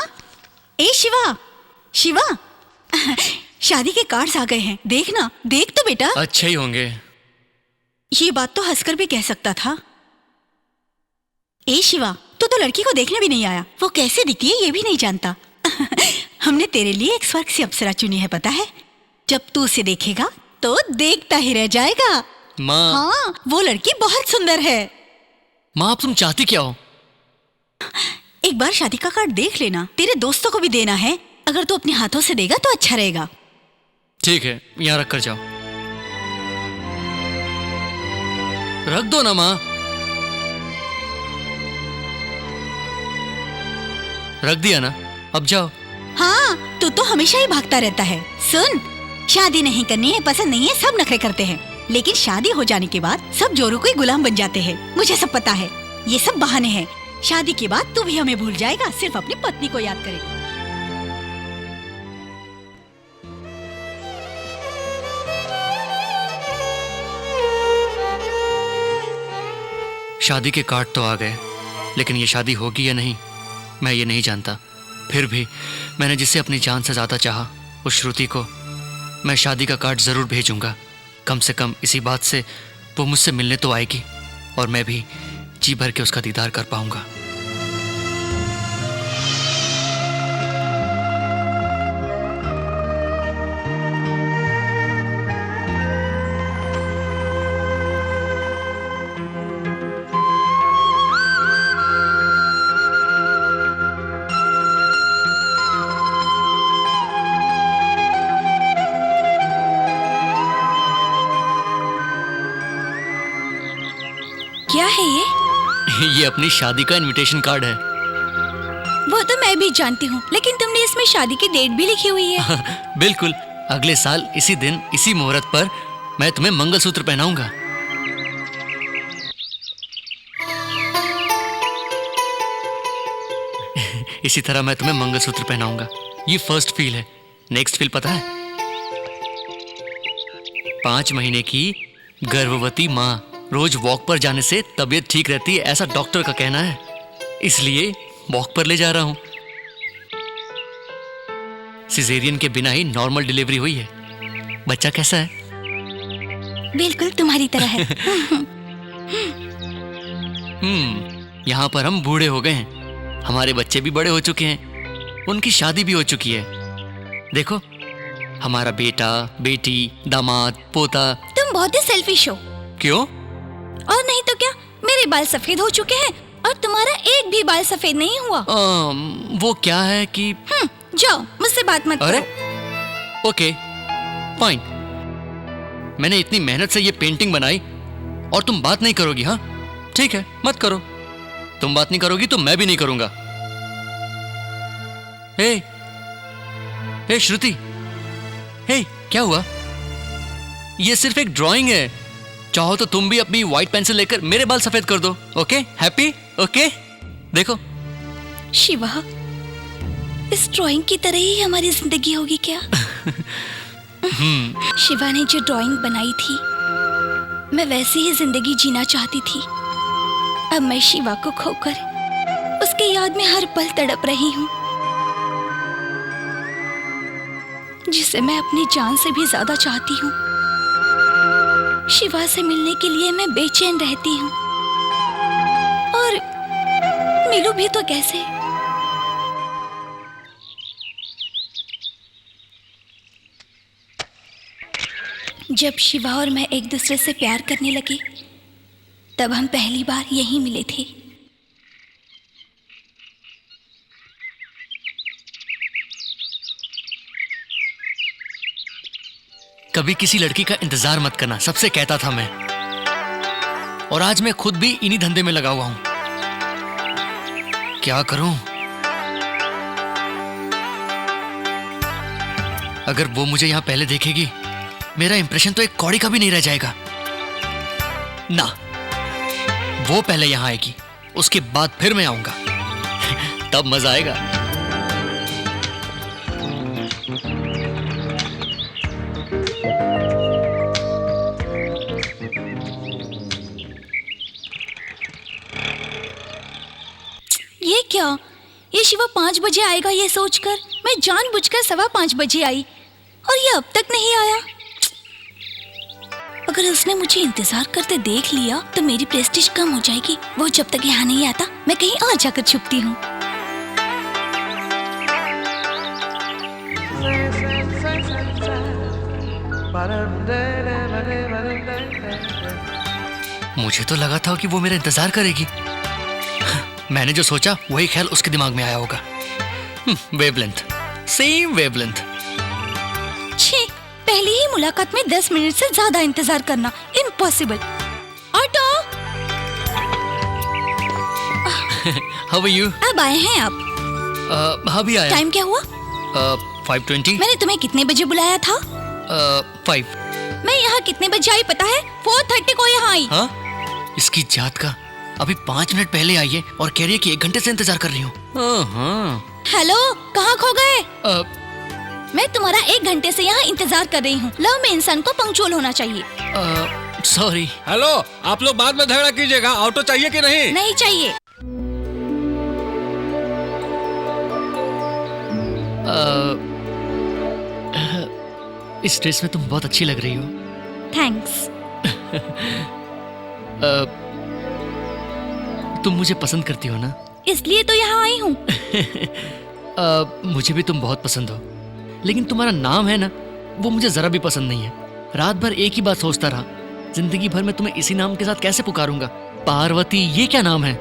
ए शिवा, शिवा, शादी के कार्ड्स आ गए हैं, देखना, देख तो बेटा। अच्छे ही होंगे। ये बात तो हंसकर भी कह सकता था। ए शिवा, तू तो लड़की को देखने भी नहीं आया, वो कैसे दिखती है ये भी नहीं जानता। हमने तेरे लिए एक स्वर्ग सी अप्सरा चुनी है, पता है? जब तू उसे देखेगा तो देखता ही रह जाएगा। माँ, हाँ, वो लड़की बहुत सुंदर है। माँ, अब तुम चाहती क्या हो? एक बार शादी का कार्ड देख लेना, तेरे दोस्तों को भी देना है। अगर तू अपने हाथों से देगा तो अच्छा रहेगा। ठीक है, यहाँ रख कर जाओ। रख दो ना माँ। रख दिया ना, अब जाओ। हाँ, तू तो हमेशा ही भागता रहता है। सुन, शादी नहीं करनी है, पसंद नहीं है, सब नखरे करते हैं, लेकिन शादी हो जाने के बाद सब जोरों को ही गुलाम बन जाते हैं। मुझे सब पता है, ये सब बहाने हैं। शादी के बाद तू भी हमें भूल जाएगा, सिर्फ अपनी पत्नी को याद करेगा। शादी के कार्ड तो आ गए, लेकिन ये शादी होगी या नहीं मैं ये नहीं जानता। फिर भी मैंने जिसे अपनी जान से ज्यादा चाहा, उस श्रुति को मैं शादी का कार्ड जरूर भेजूंगा। कम से कम इसी बात से वो मुझसे मिलने तो आएगी और मैं भी जी भर के उसका दीदार कर पाऊंगा। क्या है ये? ये अपनी शादी का इनविटेशन कार्ड है। वो तो मैं भी जानती हूँ, लेकिन तुमने इसमें शादी की डेट भी लिखी हुई है। बिल्कुल, अगले साल इसी दिन इसी मुहूर्त पर मैं तुम्हें मंगलसूत्र पहनाऊंगा। इसी तरह मैं तुम्हें मंगलसूत्र पहनाऊंगा। ये फर्स्ट फील है। नेक्स्ट फील पता है? 5 महीने की गर्भवती माँ रोज वॉक पर जाने से तबीयत ठीक रहती है, ऐसा डॉक्टर का कहना है। इसलिए वॉक पर ले जा रहा हूं। सिजेरियन के बिना ही नॉर्मल डिलीवरी हुई है। बच्चा कैसा है? बिल्कुल तुम्हारी तरह है। यहाँ पर हम बूढ़े हो गए हैं, हमारे बच्चे भी बड़े हो चुके हैं, उनकी शादी भी हो चुकी है। देखो, हमारा बेटा, बेटी, दामाद, पोता। तुम बहुत ही सेल्फिश हो। क्यों? और नहीं तो क्या, मेरे बाल सफेद हो चुके हैं और तुम्हारा एक भी बाल सफेद नहीं हुआ। वो क्या है कि जाओ, मुझसे बात मत अरे करो। ओके फाइन, मैंने इतनी मेहनत से ये पेंटिंग बनाई और तुम बात नहीं करोगी? हाँ ठीक है, मत करो। तुम बात नहीं करोगी तो मैं भी नहीं करूंगा। हे श्रुति, हे क्या हुआ? ये सिर्फ एक ड्राइंग है। चाहो तो तुम भी अपनी व्हाइट पेंसिल लेकर मेरे बाल सफेद कर दो। ओके? हैप्पी? ओके? देखो शिवा, इस ड्राइंग की तरह ही हमारी जिंदगी होगी क्या? शिवा ने जो ड्राइंग बनाई थी, मैं वैसी ही जिंदगी जीना चाहती थी। अब मैं शिवा को खोकर उसकी याद में हर पल तड़प रही हूँ, जिसे मैं अपनी जान से भी ज्यादा चाहती हूँ। शिवा से मिलने के लिए मैं बेचैन रहती हूँ, और मिलूं भी तो कैसे? जब शिवा और मैं एक दूसरे से प्यार करने लगे, तब हम पहली बार यहीं मिले थे। कभी किसी लड़की का इंतजार मत करना, सबसे कहता था मैं, और आज मैं खुद भी इन्हीं धंधे में लगा हुआ हूं। क्या करूं? अगर वो मुझे यहां पहले देखेगी, मेरा इंप्रेशन तो एक कौड़ी का भी नहीं रह जाएगा ना। वो पहले यहां आएगी, उसके बाद फिर मैं आऊंगा। तब मजा आएगा। ये क्या? ये शिवा 5 बजे आएगा ये सोचकर मैं जानबूझकर 5:15 बजे आई, और ये अब तक नहीं आया। अगर उसने मुझे इंतजार करते देख लिया तो मेरी प्रेस्टीज कम हो जाएगी। वो जब तक यहाँ नहीं आता, मैं कहीं और जाकर छुपती हूँ। मुझे तो लगा था कि वो मेरा इंतजार करेगी। मैंने जो सोचा वही ख्याल उसके दिमाग में आया होगा। Wavelength, same wavelength. छी, पहली ही मुलाकात में 10 मिनट से ज्यादा इंतजार करना impossible. Auto! How are you? अब आए हैं आप? हाँ भी आया। टाइम क्या हुआ? 5:20। मैंने तुम्हें कितने बजे बुलाया था? 5। मैं यहाँ कितने बजे आई पता है? 4:30 को यहाँ आई। हाँ? इसकी जात का, अभी 5 मिनट पहले आई है और कह रही है कि 1 घंटे से इंतजार कर रही हूँ। हेलो, कहाँ खो गए? मैं तुम्हारा 1 घंटे से यहाँ इंतजार कर रही हूँ। लव में इंसान को पंक्चुअल होना चाहिए। सॉरी। हेलो, आप लोग बाद में झगड़ा कीजिएगा। ऑटो चाहिए कि नहीं? नहीं चाहिए। इस ड्रेस में तुम बहुत अच्छी लग रही हो। थैंक्स। तुम मुझे पसंद करती हो ना? इसलिए तो यहाँ आई हूँ। मुझे भी तुम बहुत पसंद हो, लेकिन तुम्हारा नाम है ना, वो मुझे जरा भी पसंद नहीं है। रात भर एक ही बात सोचता रहा, जिंदगी भर में तुम्हें इसी नाम के साथ कैसे पुकारूंगा? पार्वती, ये क्या नाम है?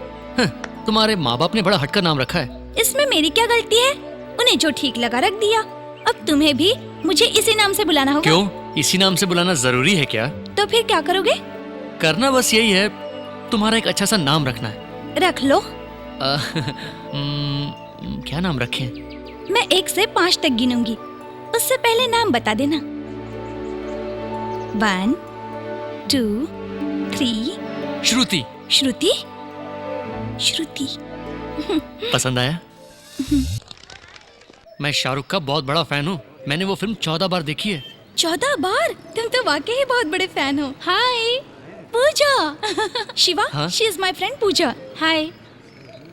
तुम्हारे माँ बाप ने बड़ा हटकर नाम रखा है। इसमें मेरी क्या गलती है? उन्हें जो ठीक लगा रख दिया। अब तुम्हें भी मुझे इसी नाम से बुलाना होगा। क्यों? इसी नाम से बुलाना जरूरी है क्या? तो फिर क्या करोगे? करना बस यही है, तुम्हारा एक अच्छा सा नाम रखना है। रख लो। क्या नाम रखें? मैं 1 से 5 तक गिनूंगी, उससे पहले नाम बता देना। 1 2 3। श्रुति। श्रुति? श्रुति। पसंद आया? मैं शाहरुख का बहुत बड़ा फैन हूँ। मैंने वो फिल्म 14 बार देखी है। 14 बार? तुम तो वाकई ही बहुत बड़े फैन हो। Hi Pooja. Shiva, she is my friend Pooja. Hi.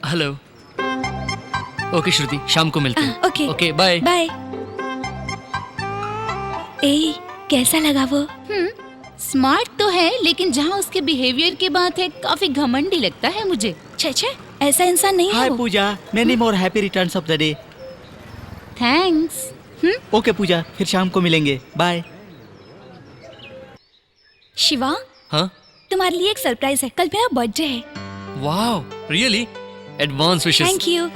Hello. Okay Shruti, शाम को मिलते हैं। Okay okay, bye bye. ए, कैसा लगा वो? स्मार्ट तो है, लेकिन जहाँ उसके बिहेवियर की बात है, काफी घमंडी लगता है मुझे। छे, ऐसा इंसान नहीं है हाय वो। Pooja, many more happy returns of the day. Thanks. Okay Pooja, फिर शाम को मिलेंगे। बाय। शिवा, हाँ? तुम्हारे लिए एक सरप्राइज है। कल मेरा बर्थडे है। Wow, really? Advance wishes. Thank you.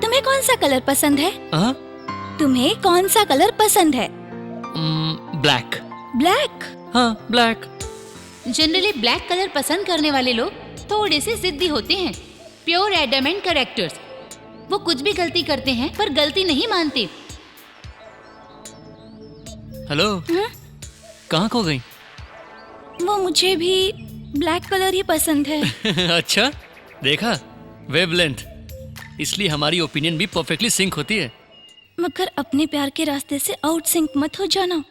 तुम्हें कौन सा कलर पसंद है? हाँ? तुम्हें कौन सा कलर पसंद है? ब्लैक। ब्लैक? हाँ, ब्लैक। जनरली ब्लैक कलर पसंद करने वाले लोग थोड़े से जिद्दी होते हैं। Pure adamant characters. वो कुछ भी गलती करते हैं पर गलती नहीं मानते। हेलो। कहाँ खो गई? वो मुझे भी ब्लैक कलर ही पसंद है। अच्छा, देखा? वेवलेंथ। इसलिए हमारी ओपिनियन भी परफेक्टली सिंक होती है। मगर अपने प्यार के रास्ते से आउट सिंक मत हो जाना।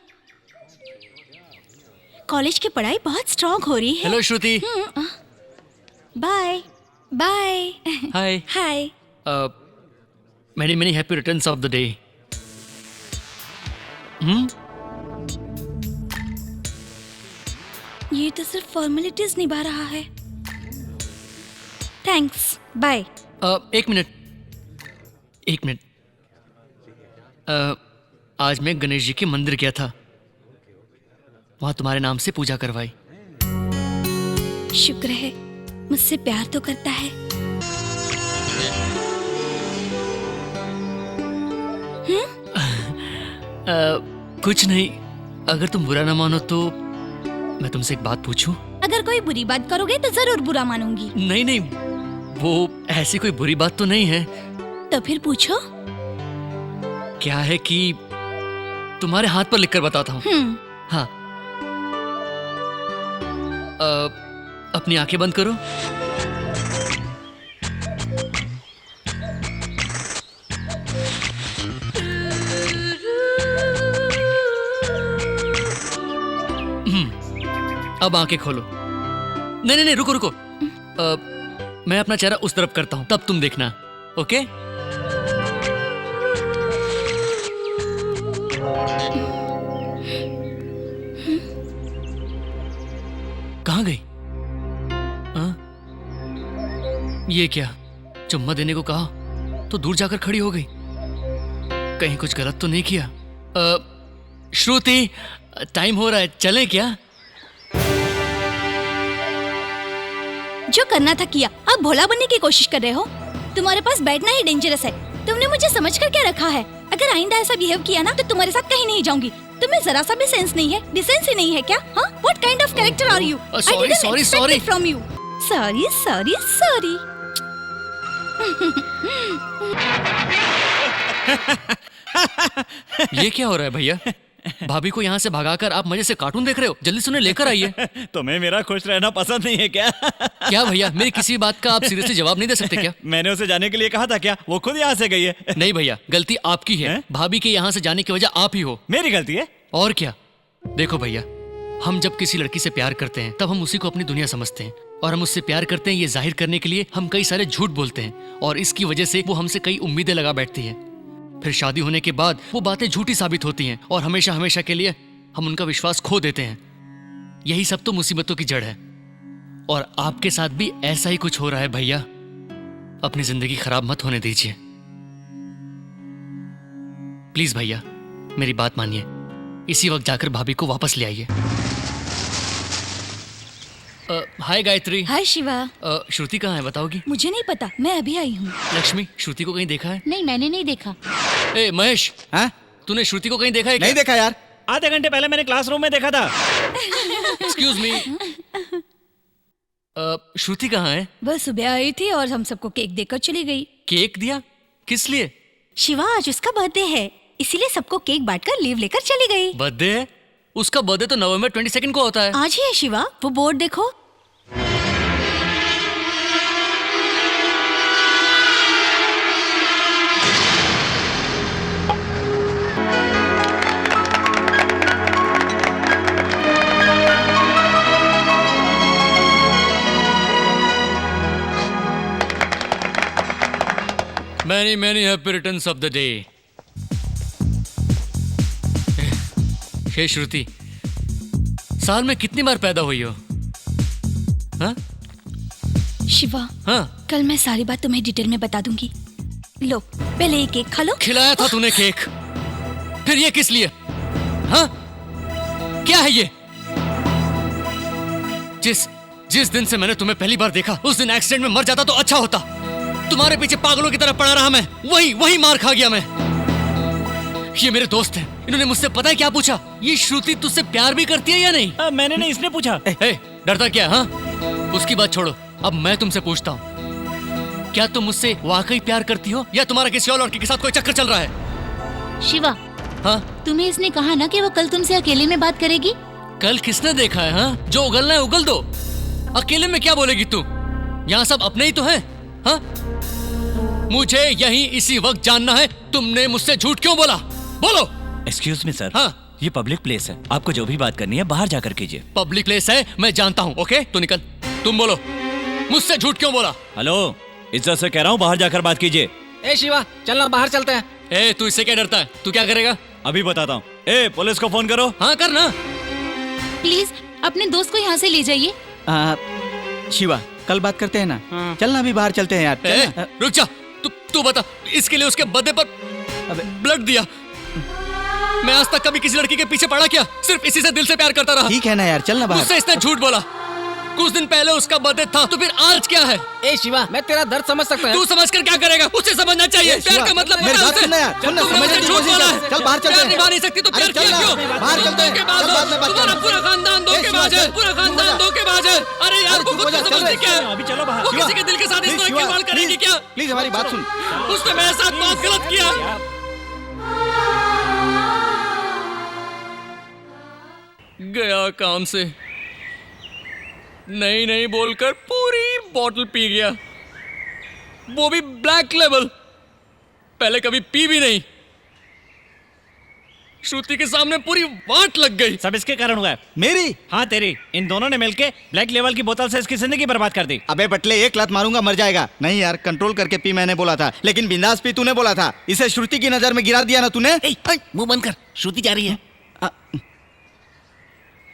कॉलेज की पढ़ाई बहुत स्ट्रॉन्ग हो रही है। Hello Shruti. Bye bye. Hi. Hi. Many happy returns of the day. ये तो सिर्फ फॉर्मेलिटीज निभा रहा है। Thanks, bye. एक मिनट। आज मैं गणेश जी के मंदिर गया था, वहां तुम्हारे नाम से पूजा करवाई। शुक्र है, मुझसे प्यार तो करता है। कुछ नहीं, अगर तुम बुरा ना मानो तो मैं तुमसे एक बात पूछूं? अगर कोई बुरी बात करोगे तो जरूर बुरा मानूंगी। नहीं, वो ऐसी कोई बुरी बात तो नहीं है। तो फिर पूछो। क्या है कि तुम्हारे हाथ पर लिखकर बताता हूँ। हाँ, अपनी आंखें बंद करो। अब आंखें खोलो। नहीं, रुको। मैं अपना चेहरा उस तरफ करता हूं, तब तुम देखना। ओके? कहाँ गई? हाँ? ये क्या, चुम्मा देने को कहा तो दूर जाकर खड़ी हो गई। कहीं कुछ गलत तो नहीं किया? श्रुति, टाइम हो रहा है, चलें क्या? जो करना था किया, अब भोला बनने की कोशिश कर रहे हो। तुम्हारे पास बैठना ही डेंजरस है। तुमने मुझे समझकर क्या रखा है? अगर आइंदा ऐसा बिहेव किया ना तो तुम्हारे साथ कहीं नहीं जाऊंगी। तुम्हें जरा सा भी सेंस नहीं है, डिसेंसी नहीं है क्या? हाँ? What kind of character are you? I didn't expect it from you. Sorry. ये क्या हो रहा है भैया? भाभी को यहाँ से भगाकर आप मजे से कार्टून देख रहे हो? जल्दी से उन्हें लेकर आइए। तुम्हें मेरा खुश रहना पसंद नहीं है क्या? क्या भैया, मेरी किसी बात का आप सीरियसली जवाब नहीं दे सकते क्या? मैंने उसे जाने के लिए कहा था क्या? वो खुद यहाँ से गई है। नहीं भैया, गलती आपकी है। भाभी के यहाँ से जाने की वजह आप ही हो। मेरी गलती है? और क्या? देखो भैया, हम जब किसी लड़की से प्यार करते हैं तब हम उसी को अपनी दुनिया समझते हैं, और हम उससे प्यार करते हैं ये जाहिर करने के लिए हम कई सारे झूठ बोलते हैं, और इसकी वजह से वो हमसे कई उम्मीदें लगा बैठती है। फिर शादी होने के बाद वो बातें झूठी साबित होती हैं और हमेशा के लिए हम उनका विश्वास खो देते हैं। यही सब तो मुसीबतों की जड़ है, और आपके साथ भी ऐसा ही कुछ हो रहा है भैया। अपनी जिंदगी खराब मत होने दीजिए प्लीज भैया, मेरी बात मानिए। इसी वक्त जाकर भाभी को वापस ले आइए। हाय गायत्री। हाय शिवा। श्रुति कहाँ है, बताओगी? मुझे नहीं पता, मैं अभी आई हूँ। लक्ष्मी, श्रुति को कहीं देखा है? नहीं, मैंने नहीं देखा। ए महेश, हाँ? तूने श्रुति को कहीं देखा है क्या? नहीं देखा यार, आधे घंटे पहले मैंने क्लासरूम में देखा था। एक्सक्यूज मी, श्रुति कहाँ है? वह सुबह आई थी और हम सबको केक देकर चली गई। केक दिया? किस लिए? शिवा, आज उसका बर्थडे है, इसीलिए सबको केक बांटकर लीव लेकर चली गई। बर्थडे है? उसका बर्थडे तो नवंबर 22 को होता है। आज ही है शिवा, वो बोर्ड देखो। Many happy returns of the day. हे श्रुति, साल में कितनी बार पैदा हुई हो? हाँ? शिवा, हाँ? कल मैं सारी बात तुम्हें डिटेल में बता दूंगी। लो, पहले ये केक खा लो। खिलाया था तूने केक, फिर ये किस लिए? हाँ? क्या है ये? जिस दिन से मैंने तुम्हें पहली बार देखा, उस दिन एक्सीडेंट में मर जाता तो अच्छा होता। तुम्हारे पीछे पागलों की तरह पड़ा रहा मैं, वही मार खा गया मैं। ये मेरे दोस्त हैं, इन्होंने मुझसे पता है क्या पूछा? ये श्रुति तुझसे प्यार भी करती है या नहीं? मैंने नहीं, इसने पूछा। डरता क्या? हाँ, उसकी बात छोड़ो, अब मैं तुमसे पूछता हूँ, क्या तुम मुझसे वाकई प्यार करती हो या तुम्हारा किसी और लड़के के साथ कोई चक्कर चल रहा है? शिवा, हाँ? तुम्हें इसने कहा ना कि वो कल तुमसे अकेले में बात करेगी? कल किसने देखा है? हाँ? जो उगलना है उगल दो, अकेले में क्या बोलेगी तू? यहाँ सब अपने ही तो हैं। हाँ? मुझे यही इसी वक्त जानना है, तुमने मुझसे झूठ क्यों बोला? बोलो। Excuse me sir. हाँ? ये पब्लिक प्लेस है, आपको जो भी बात करनी है बाहर जाकर कीजिए। पब्लिक प्लेस है, मैं जानता हूँ। ओके, तो निकल। तुम बोलो, मुझसे झूठ क्यों बोला? हेलो, इज्जत से कह रहा हूँ बाहर जाकर बात कीजिए। ए शिवा, चलना बाहर चलते हैं। ए, तू इससे क्या डरता है? तू क्या करेगा? अभी बताता हूँ। ए, पुलिस को फोन करो। हाँ, करना। प्लीज अपने दोस्त को यहाँ से ले जाइए। शिवा, कल बात करते हैं ना। चलना, अभी बाहर चलते हैं यार। ए, चलना। रुक जा। तू बता, इसके लिए उसके बर्थडे पर ब्लड दिया। मैं आज तक कभी किसी लड़की के पीछे पड़ा क्या? सिर्फ इसी से दिल से प्यार करता रहा। ठीक है ना यार, चलना बाहर। मुझसे इसने झूठ बोला। कुछ दिन पहले उसका बर्थडे था, तो फिर आज क्या है? ए शिवा, मैं तेरा दर्द समझ सकता तू समझ कर क्या करेगा? उसे समझना चाहिए। प्यार का मतलब मेरी पता बात उसे। सुनना यार, सुनना, तुमने समझने मुझे की झूठ कोशिश बोला कर। है। चल बाहर चलते प्यार हैं। निभा नहीं सकती तो अरे प्यार चल किया ना, क्यों? बाहर चलते हैं। धोखेबाज चल, हो। बाद में बात तुम्हारा करते हैं। पूरा खानदान धोखेबाज है। पूरा खानदान धोखेबाज है। अरे यार, वो खुद को समझती क्या है? अभी चलो बाहर। वो किसी के दिल के साथ इस तरह खिलवाड़ करेगी क्या? प्लीज हमारी बात सुन। उसने मेरे साथ बहुत गलत किया। गया काम से, नहीं बोलकर पूरी बोतल पी गया, वो भी ब्लैक लेवल। पहले कभी पी भी नहीं। श्रुति के सामने पूरी वाट लग गई। सब इसके कारण हुआ है। मेरी? हाँ तेरी। इन दोनों ने मिलके ब्लैक लेवल की बोतल से इसकी जिंदगी बर्बाद कर दी। अबे बटले, एक लात मारूंगा मर जाएगा। नहीं यार, कंट्रोल करके पी मैंने बोला था, लेकिन बिंदास पी तूने बोला था। इसे श्रुति की नजर में गिरा दिया ना तूने। मुंह बंद कर, श्रुति जा रही है।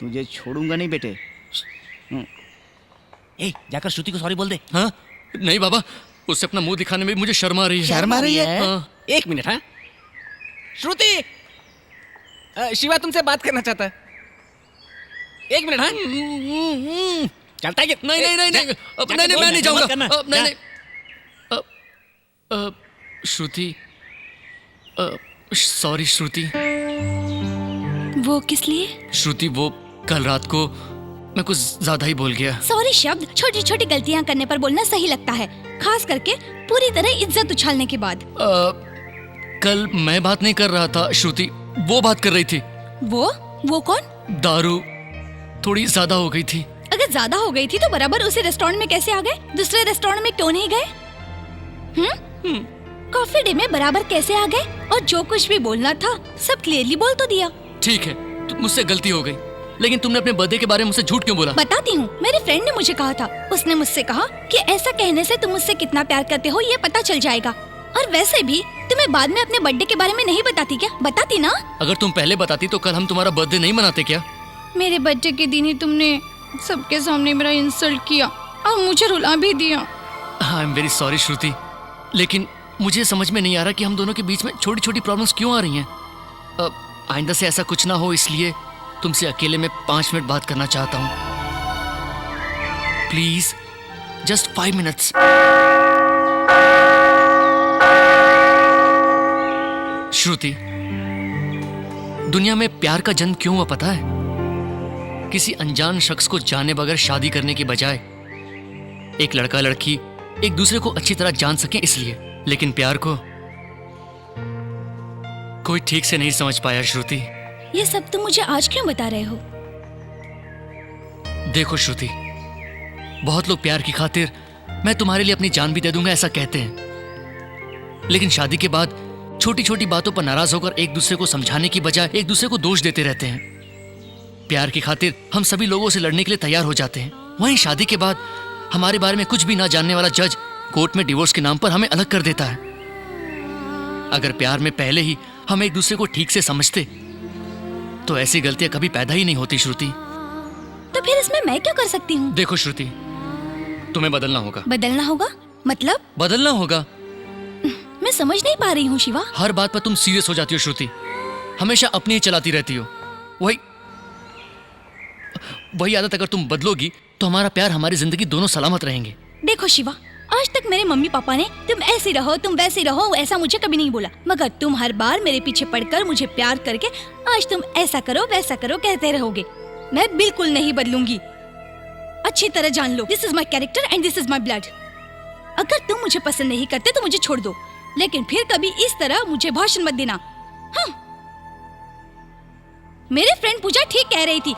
तुझे छोड़ूंगा नहीं बेटे। ए, जाकर श्रुति को सॉरी बोल दे। हाँ? नहीं बाबा, उससे अपना मुंह दिखाने में मुझे शर्म आ रही है। शर्म आ रही है? हाँ। एक मिनट। हाँ श्रुति, शिवा तुमसे बात करना चाहता है। एक मिनट। हाँ चलता है कि नहीं, मैं नहीं जाऊंगा। नहीं। श्रुति, सॉरी श्रुति। वो किस लिए? श्रुति, वो कल रात को मैं कुछ ज्यादा ही बोल गया। सॉरी शब्द छोटी छोटी गलतियां करने पर बोलना सही लगता है, खास करके पूरी तरह इज्जत उछालने के बाद। कल मैं बात नहीं कर रहा था श्रुति, वो बात कर रही थी। वो कौन? दारू थोड़ी ज्यादा हो गई थी। अगर ज्यादा हो गई थी तो बराबर उसी रेस्टोरेंट में कैसे आ गए? दूसरे रेस्टोरेंट में क्यों नहीं गए? कॉफी डे में बराबर कैसे आ गए? और जो कुछ भी बोलना था सब क्लियरली बोल तो दिया। ठीक है, मुझसे गलती हो गई, लेकिन तुमने अपने बर्थडे के बारे में मुझसे झूठ क्यों बोला? बताती हूँ। मेरे फ्रेंड ने मुझे कहा था, उसने मुझसे कहा कि ऐसा कहने से तुम मुझसे कितना प्यार करते हो ये पता चल जाएगा। और वैसे भी तुम्हें बाद में अपने बर्थडे के बारे में नहीं बताती क्या? बताती ना। अगर तुम पहले बताती तो कल हम तुम्हारा बर्थडे नहीं मनाते क्या? मेरे बर्थडे के दिन ही तुमने सबके सामने मेरा इंसल्ट किया और मुझे रुला भी दिया। आई एम वेरी सॉरी श्रुति, लेकिन मुझे समझ में नहीं आ रहा कि हम दोनों के बीच में छोटी छोटी प्रॉब्लम्स क्यों आ रही हैं। आइंदा से ऐसा कुछ ना हो, इसलिए तुमसे अकेले में 5 मिनट बात करना चाहता हूँ। Please, just 5 minutes. श्रुति, दुनिया में प्यार का जन्म क्यों हुआ पता है? किसी अनजान शख्स को जाने बगैर शादी करने की बजाय एक लड़का लड़की एक दूसरे को अच्छी तरह जान सकें इसलिए। लेकिन प्यार को कोई ठीक से नहीं समझ पाया श्रुति। ये सब तुम मुझे आज क्यों बता रहे हो? देखो श्रुति, बहुत लोग प्यार की खातिर मैं तुम्हारे लिए अपनी जान भी दे दूंगा ऐसा कहते हैं, लेकिन शादी के बाद छोटी छोटी बातों पर नाराज होकर एक दूसरे को समझाने की बजाय एक दूसरे को दोष देते रहते हैं। प्यार की खातिर हम सभी लोगों से लड़ने के लिए तैयार हो जाते हैं, वहीं शादी के बाद हमारे बारे में कुछ भी ना जानने वाला जज कोर्ट में डिवोर्स के नाम पर हमें अलग कर देता है। अगर प्यार में पहले ही हम एक दूसरे को ठीक से समझते तो ऐसी गलतियां कभी पैदा ही नहीं होती श्रुति। तो फिर इसमें मैं क्या कर सकती हूँ? देखो श्रुति, तुम्हें बदलना होगा। बदलना होगा? मतलब? बदलना होगा। मैं समझ नहीं पा रही हूँ शिवा। हर बात पर तुम सीरियस हो जाती हो श्रुति, हमेशा अपनी ही चलाती रहती हो। वही आदत अगर तुम बदलोगी तो हमारा प्यार, हमारी जिंदगी दोनों सलामत रहेंगे। देखो शिवा, आज तक मेरे मम्मी पापा ने तुम ऐसी रहो तुम वैसी रहो ऐसा मुझे कभी नहीं बोला, मगर तुम हर बार मेरे पीछे पड़कर मुझे प्यार करके आज तुम ऐसा करो वैसा करो कहते रहोगे। मैं बिल्कुल नहीं बदलूंगी, अच्छी तरह जान लो। This is my character and this is my blood. अगर तुम मुझे पसंद नहीं करते तो मुझे छोड़ दो, लेकिन फिर कभी इस तरह मुझे भाषण मत देना। हाँ। मेरे फ्रेंड पूजा ठीक कह रही थी,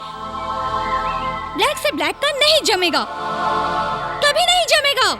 ब्लैक से ब्लैक का नहीं जमेगा, कभी नहीं जमेगा।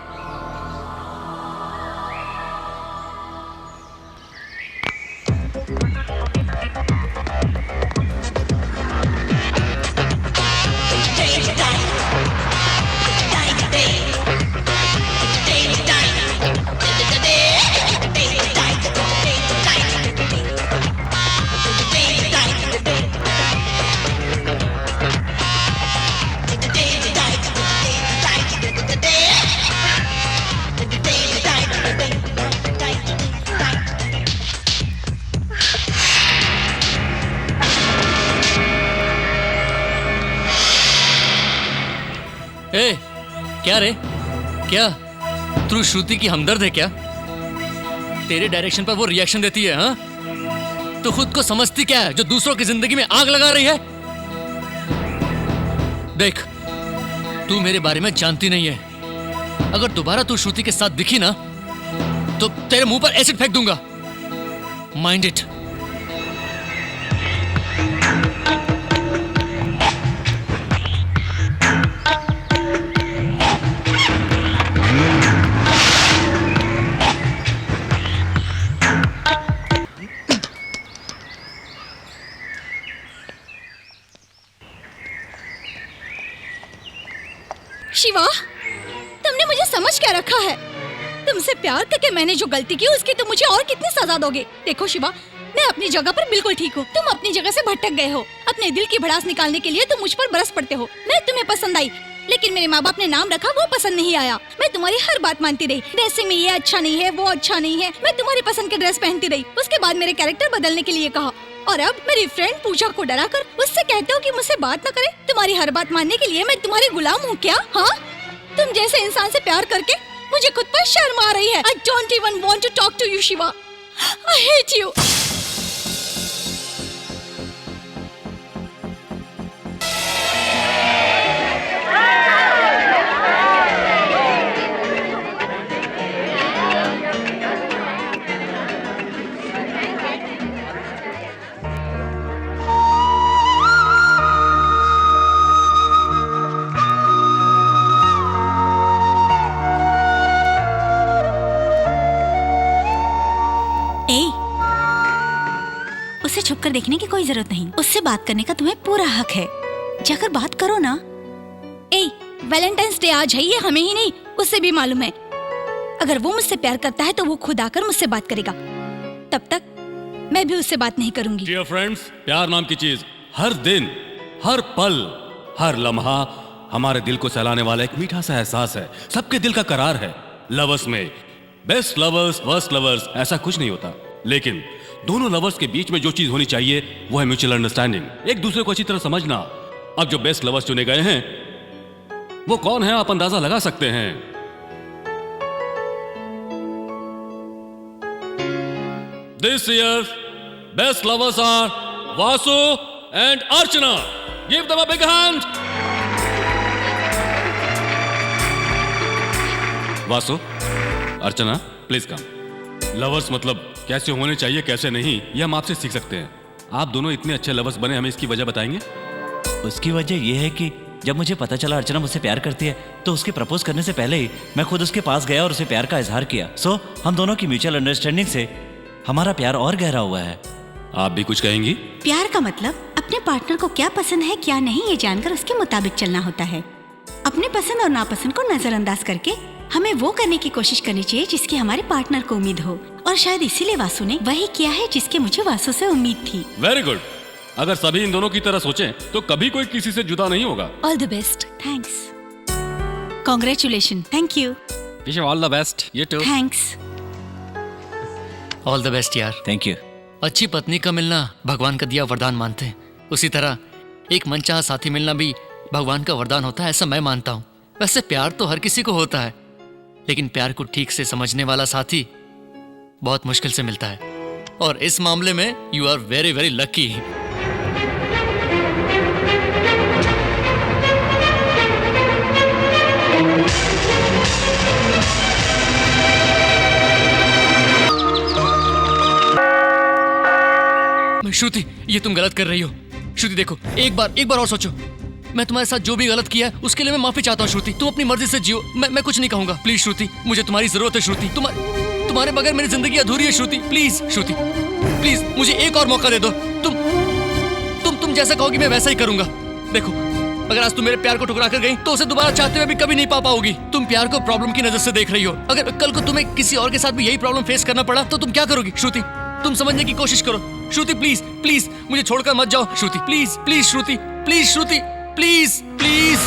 क्या रे? क्या तू श्रुति की हमदर्द है क्या? तेरे डायरेक्शन पर वो रिएक्शन देती है, हाँ? तो खुद को समझती क्या है जो दूसरों की जिंदगी में आग लगा रही है? देख, तू मेरे बारे में जानती नहीं है। अगर दोबारा तू श्रुति के साथ दिखी ना तो तेरे मुंह पर एसिड फेंक दूंगा। Mind it. शिवा, तुमने मुझे समझ क्या रखा है? तुमसे प्यार करके मैंने जो गलती की उसकी तुम मुझे और कितनी सजा दोगे? देखो शिवा, मैं अपनी जगह पर बिल्कुल ठीक हूँ। तुम अपनी जगह से भटक गए हो। अपने दिल की भड़ास निकालने के लिए तुम मुझ पर बरस पड़ते हो। मैं तुम्हें पसंद आई, लेकिन मेरे माँ बाप ने नाम रखा वो पसंद नहीं आया। मैं तुम्हारी हर बात मानती रही। ड्रेसिंग में ये अच्छा नहीं है, वो अच्छा नहीं है। मैं तुम्हारी पसंद के ड्रेस पहनती रही। उसके बाद मेरे कैरेक्टर बदलने के लिए कहा, और अब मेरी फ्रेंड पूजा को डराकर उससे कहते हो कि मुझसे बात न करे। तुम्हारी हर बात मानने के लिए मैं तुम्हारी गुलाम हूँ क्या? हाँ, तुम जैसे इंसान से प्यार करके मुझे खुद पर शर्म आ रही है। I don't even want to talk to you, Shiva. I hate you. उसे छुपकर देखने की कोई जरूरत नहीं। उससे बात करने का तुम्हें पूरा हक है। जाकर बात करो ना। वैलेंटाइंस डे आज है, ये हमें ही नहीं उससे भी मालूम है। अगर वो मुझसे प्यार करता है तो वो खुद आकर मुझसे बात करेगा। तब तक मैं भी उससे बात नहीं करूंगी। डियर फ्रेंड्स, प्यार नाम की चीज हर दिन, हर पल, हर लम्हा हमारे दिल को सहलाने वाला एक मीठा सा एहसास है। सबके दिल का करार है। लवर्स में बेस्ट लवर्स, वर्स्ट लवर्स, ऐसा कुछ नहीं होता। लेकिन दोनों लवर्स के बीच में जो चीज होनी चाहिए वो है म्यूचुअल अंडरस्टैंडिंग। एक दूसरे को अच्छी तरह समझना। अब जो बेस्ट लवर्स चुने गए हैं वो कौन है आप अंदाजा लगा सकते हैं। This year best lovers are Vasu and Archana. Give them a big hand. Vasu, Archana, please come. Lovers मतलब कैसे होने चाहिए कैसे नहीं, ये हम आपसे सीख सकते हैं। आप दोनों इतने अच्छे लवर्स बने, हमें इसकी वजह बताएंगे? उसकी वजह यह है कि जब मुझे पता चला अर्चना मुझसे प्यार करती है तो उसके प्रपोज करने से पहले ही मैं खुद उसके पास गया और उसे प्यार का इजहार किया। सो हम दोनों की म्यूचुअल अंडरस्टैंडिंग से हमारा प्यार और गहरा हुआ है। आप भी कुछ कहेंगी? प्यार का मतलब अपने पार्टनर को क्या पसंद है क्या नहीं ये जानकर उसके मुताबिक चलना होता है। अपने पसंद और नापसंद को नजरअंदाज करके हमें वो करने की कोशिश करनी चाहिए जिसकी हमारे पार्टनर को उम्मीद हो। और शायद इसीलिए वासु ने वही किया है जिसके मुझे वासु से उम्मीद थी। Very good. अगर सभी इन दोनों की तरह सोचें तो कभी कोई किसी से जुदा नहीं होगा। All the best. Thanks. Congratulation. Thank you. Wish you all the best. You too. Thanks. All the best यार। Thank you. अच्छी पत्नी का मिलना भगवान का दिया वरदान मानते हैं, उसी तरह एक मनचाहा साथी मिलना भी भगवान का वरदान होता है, ऐसा मैं मानता हूँ। वैसे प्यार तो हर किसी को होता है, लेकिन प्यार को ठीक से समझने वाला साथी बहुत मुश्किल से मिलता है। और इस मामले में you are very very lucky. Shruti, ये तुम गलत कर रही हो। श्रुति देखो, एक बार और सोचो। मैं तुम्हारे साथ जो भी गलत किया है उसके लिए मैं माफी चाहता हूँ श्रुति। तुम अपनी मर्जी से जियो, मैं कुछ नहीं कहूंगा। प्लीज श्रुति, मुझे तुम्हारी जरूरत है श्रुति। तुम्हारे बगैर मेरी जिंदगी अधूरी है श्रुति। प्लीज श्रुति, प्लीज मुझे एक और मौका दे दो। तुम जैसा कहोगी मैं वैसा ही करूंगा। देखो, अगर आज तुम मेरे प्यार को ठुकरा कर गई तो उसे दोबारा चाहते हुए भी कभी नहीं पा पाओगी। तुम प्यार को प्रॉब्लम की नजर से देख रही हो। अगर कल को तुम्हें किसी और के साथ भी यही प्रॉब्लम फेस करना पड़ा तो तुम क्या करोगी श्रुति? तुम समझने की कोशिश करो श्रुति। प्लीज प्लीज मुझे छोड़कर मत जाओ Shruti. Please please Shruti, please Shruti, please please.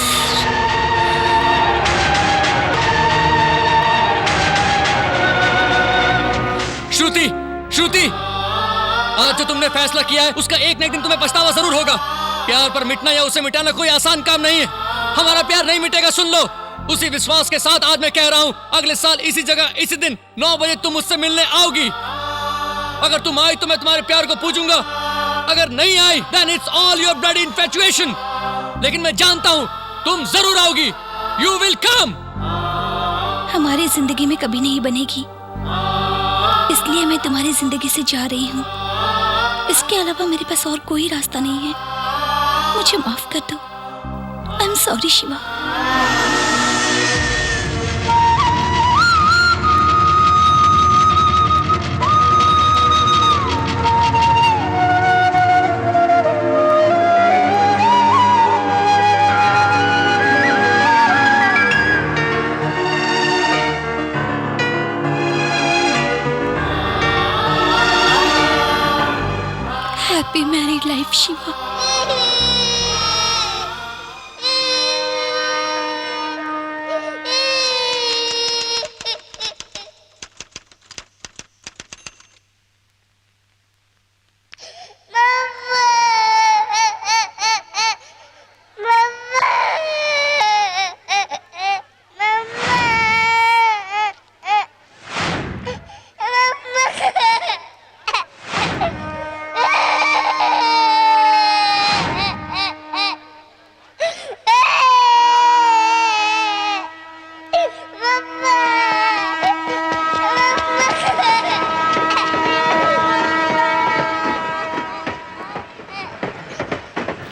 Shruti, Shruti, आज जो तुमने फैसला किया है उसका एक न एक दिन तुम्हें पछतावा जरूर होगा। प्यार पर मिटना या उसे मिटाना कोई आसान काम नहीं है। हमारा प्यार नहीं मिटेगा, सुन लो। उसी विश्वास के साथ आज मैं कह रहा हूँ, अगले साल इसी जगह इसी दिन 9 बजे तुम मुझसे मिलने आओगी। अगर तुम आई तो मैं तुम्हारे प्यार को पूजूंगा, अगर नहीं आई then it's all your bloody infatuation। लेकिन मैं जानता हूँ तुम जरूर आओगी। You will come। हमारी जिंदगी में कभी नहीं बनेगी, इसलिए मैं तुम्हारी जिंदगी से जा रही हूँ। इसके अलावा मेरे पास और कोई रास्ता नहीं है। मुझे माफ कर दो। I am sorry Shiva. Happy married life Shiva.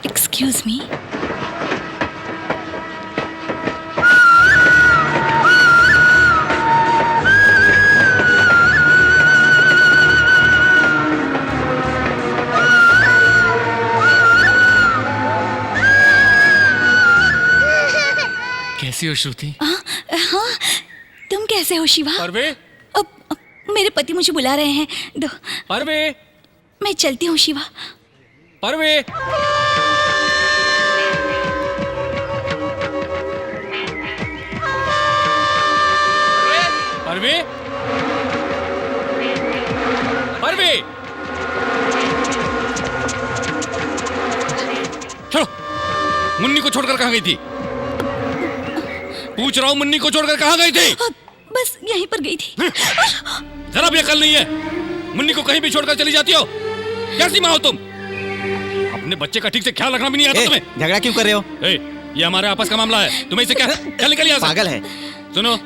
Excuse me? कैसी हो श्रुति? हाँ, तुम कैसे हो शिवा? परवे, अब मेरे पति मुझे बुला रहे हैं। दो, परवे, मैं चलती हूँ शिवा। परवे। परवे, परवे, चलो। मुन्नी को छोड़कर कहाँ गई थी? पूछ रहा हूँ, मुन्नी को छोड़कर कहाँ गई थी? बस यहीं पर गई थी। जरा भी अकल नहीं है, मुन्नी को कहीं भी छोड़कर चली जाती हो। कैसी माँ हो तुम? अपने बच्चे का ठीक से ख्याल रखना भी नहीं आता तुम्हें। झगड़ा क्यों कर रहे हो? ये हमारे आपस का मामला है, तुम्हें इसे क्या? चल निकल यहाँ से। पागल है। सुनो,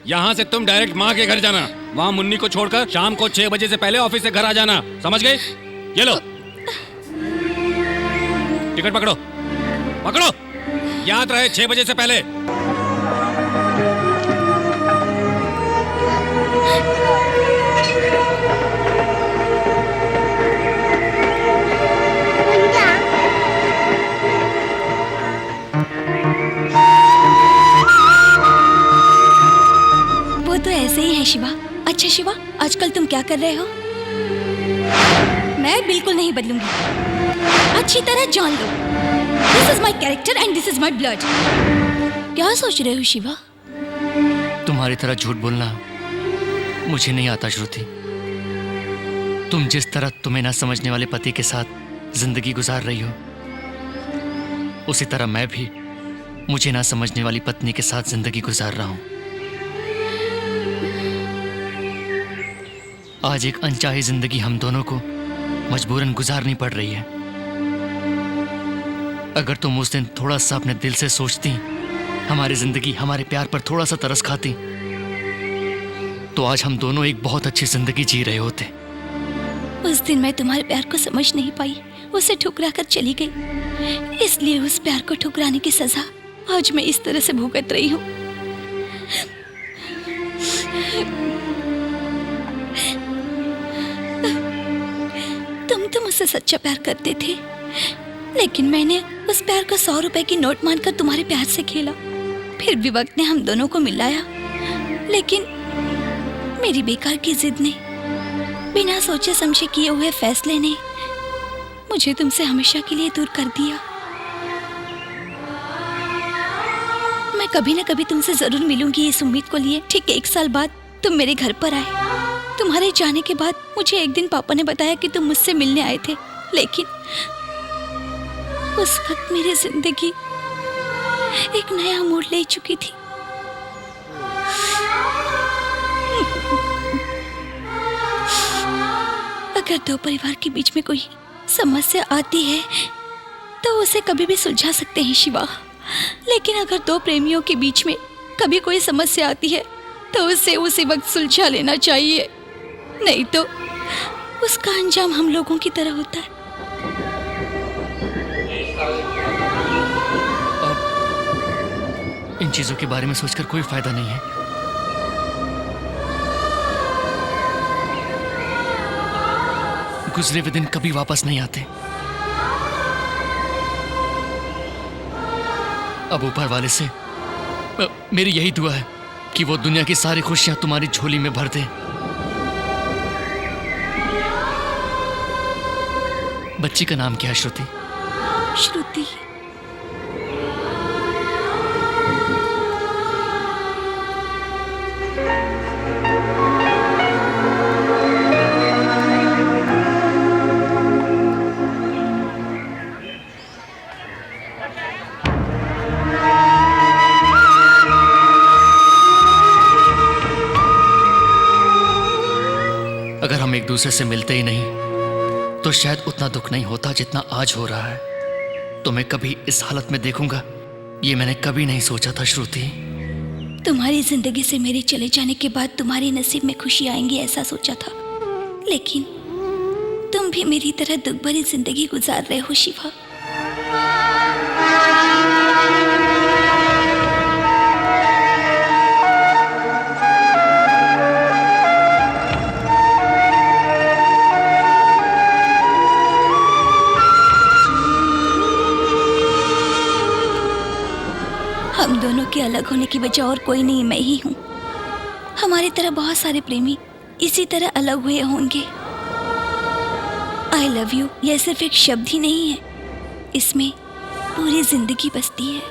यहाँ से तुम डायरेक्ट माँ के घर जाना। वहाँ मुन्नी को छोड़कर शाम को 6 बजे से पहले ऑफिस से घर आ जाना, समझ गए? ये लो टिकट पकड़ो, पकड़ो, याद रहे 6 बजे से पहले। वो तो ऐसे ही है शिवा। अच्छा शिवा, आजकल तुम क्या कर रहे हो? मैं बिल्कुल नहीं बदलूंगी, अच्छी तरह जान लो। This is my character and this is my blood. क्या सोच रहे हो शिवा? तुम्हारी तरह झूठ बोलना मुझे नहीं आता श्रुति। तुम जिस तरह तुम्हें ना समझने वाले पति के साथ जिंदगी गुजार रही हो, उसी तरह मैं भी मुझे ना समझने वाली पत्नी के साथ जिंदगी गुजार रहा हूं। आज एक अनचाही जिंदगी हम दोनों को मजबूरन गुजारनी पड़ रही है। अगर तुम उस दिन थोड़ा सा अपने दिल से सोचती, हमारी जिंदगी हमारे प्यार पर थोड़ा सा तरस खाती, तो आज हम दोनों एक बहुत अच्छी जिंदगी जी रहे होते। उस दिन मैं तुम्हारे प्यार को समझ नहीं पाई, उसे ठुकरा कर चली गई। इसलिए उस प्यार को ठुकराने की सजा आज मैं इस तरह से भुगत रही हूँ। तुम तो मुझसे सच्चा प्यार करते थे, लेकिन मैंने उस प्यार को 100 रुपए की नोट मानकर तुम्हारे प्यार से खेला। फिर भी वक्त ने हम दोनों को मिलाया, लेकिन मेरी बेकार की जिद ने, बिना सोचे समझे किए हुए फैसले ने मुझे तुमसे हमेशा के लिए दूर कर दिया। मैं कभी ना कभी तुमसे जरूर मिलूंगी इस उम्मीद को लिए। ठीक 1 साल बाद तुम मेरे घर पर आए। तुम्हारे जाने के बाद मुझे एक दिन पापा ने बताया कि तुम मुझसे मिलने आए थे, लेकिन उस वक्त मेरी जिंदगी एक नया मोड़ ले चुकी थी। अगर दो परिवार के बीच में कोई समस्या आती है तो उसे कभी भी सुलझा सकते हैं शिवा, लेकिन अगर दो प्रेमियों के बीच में कभी कोई समस्या आती है तो उसे उसी वक्त सुलझा लेना चाहिए, नहीं तो उसका अंजाम हम लोगों की तरह होता है। इन चीजों के बारे में सोचकर कोई फायदा नहीं है। गुजरे हुए दिन कभी वापस नहीं आते। अब ऊपर वाले से मेरी यही दुआ है कि वो दुनिया की सारी खुशियां तुम्हारी झोली में भर दे। बच्ची का नाम क्या है श्रुति? श्रुति। अगर हम एक दूसरे से मिलते ही नहीं तो शायद उतना दुख नहीं होता जितना आज हो रहा है। तो मैं कभी इस हालत में देखूंगा ये मैंने कभी नहीं सोचा था श्रुति। तुम्हारी जिंदगी से मेरे चले जाने के बाद तुम्हारे नसीब में खुशी आएंगी ऐसा सोचा था, लेकिन तुम भी मेरी तरह दुख भरी जिंदगी गुजार रहे हो शिवा। हम दोनों के अलग होने की वजह और कोई नहीं, मैं ही हूँ। हमारी तरह बहुत सारे प्रेमी इसी तरह अलग हुए होंगे। आई लव यू यह सिर्फ एक शब्द ही नहीं है, इसमें पूरी जिंदगी बसती है।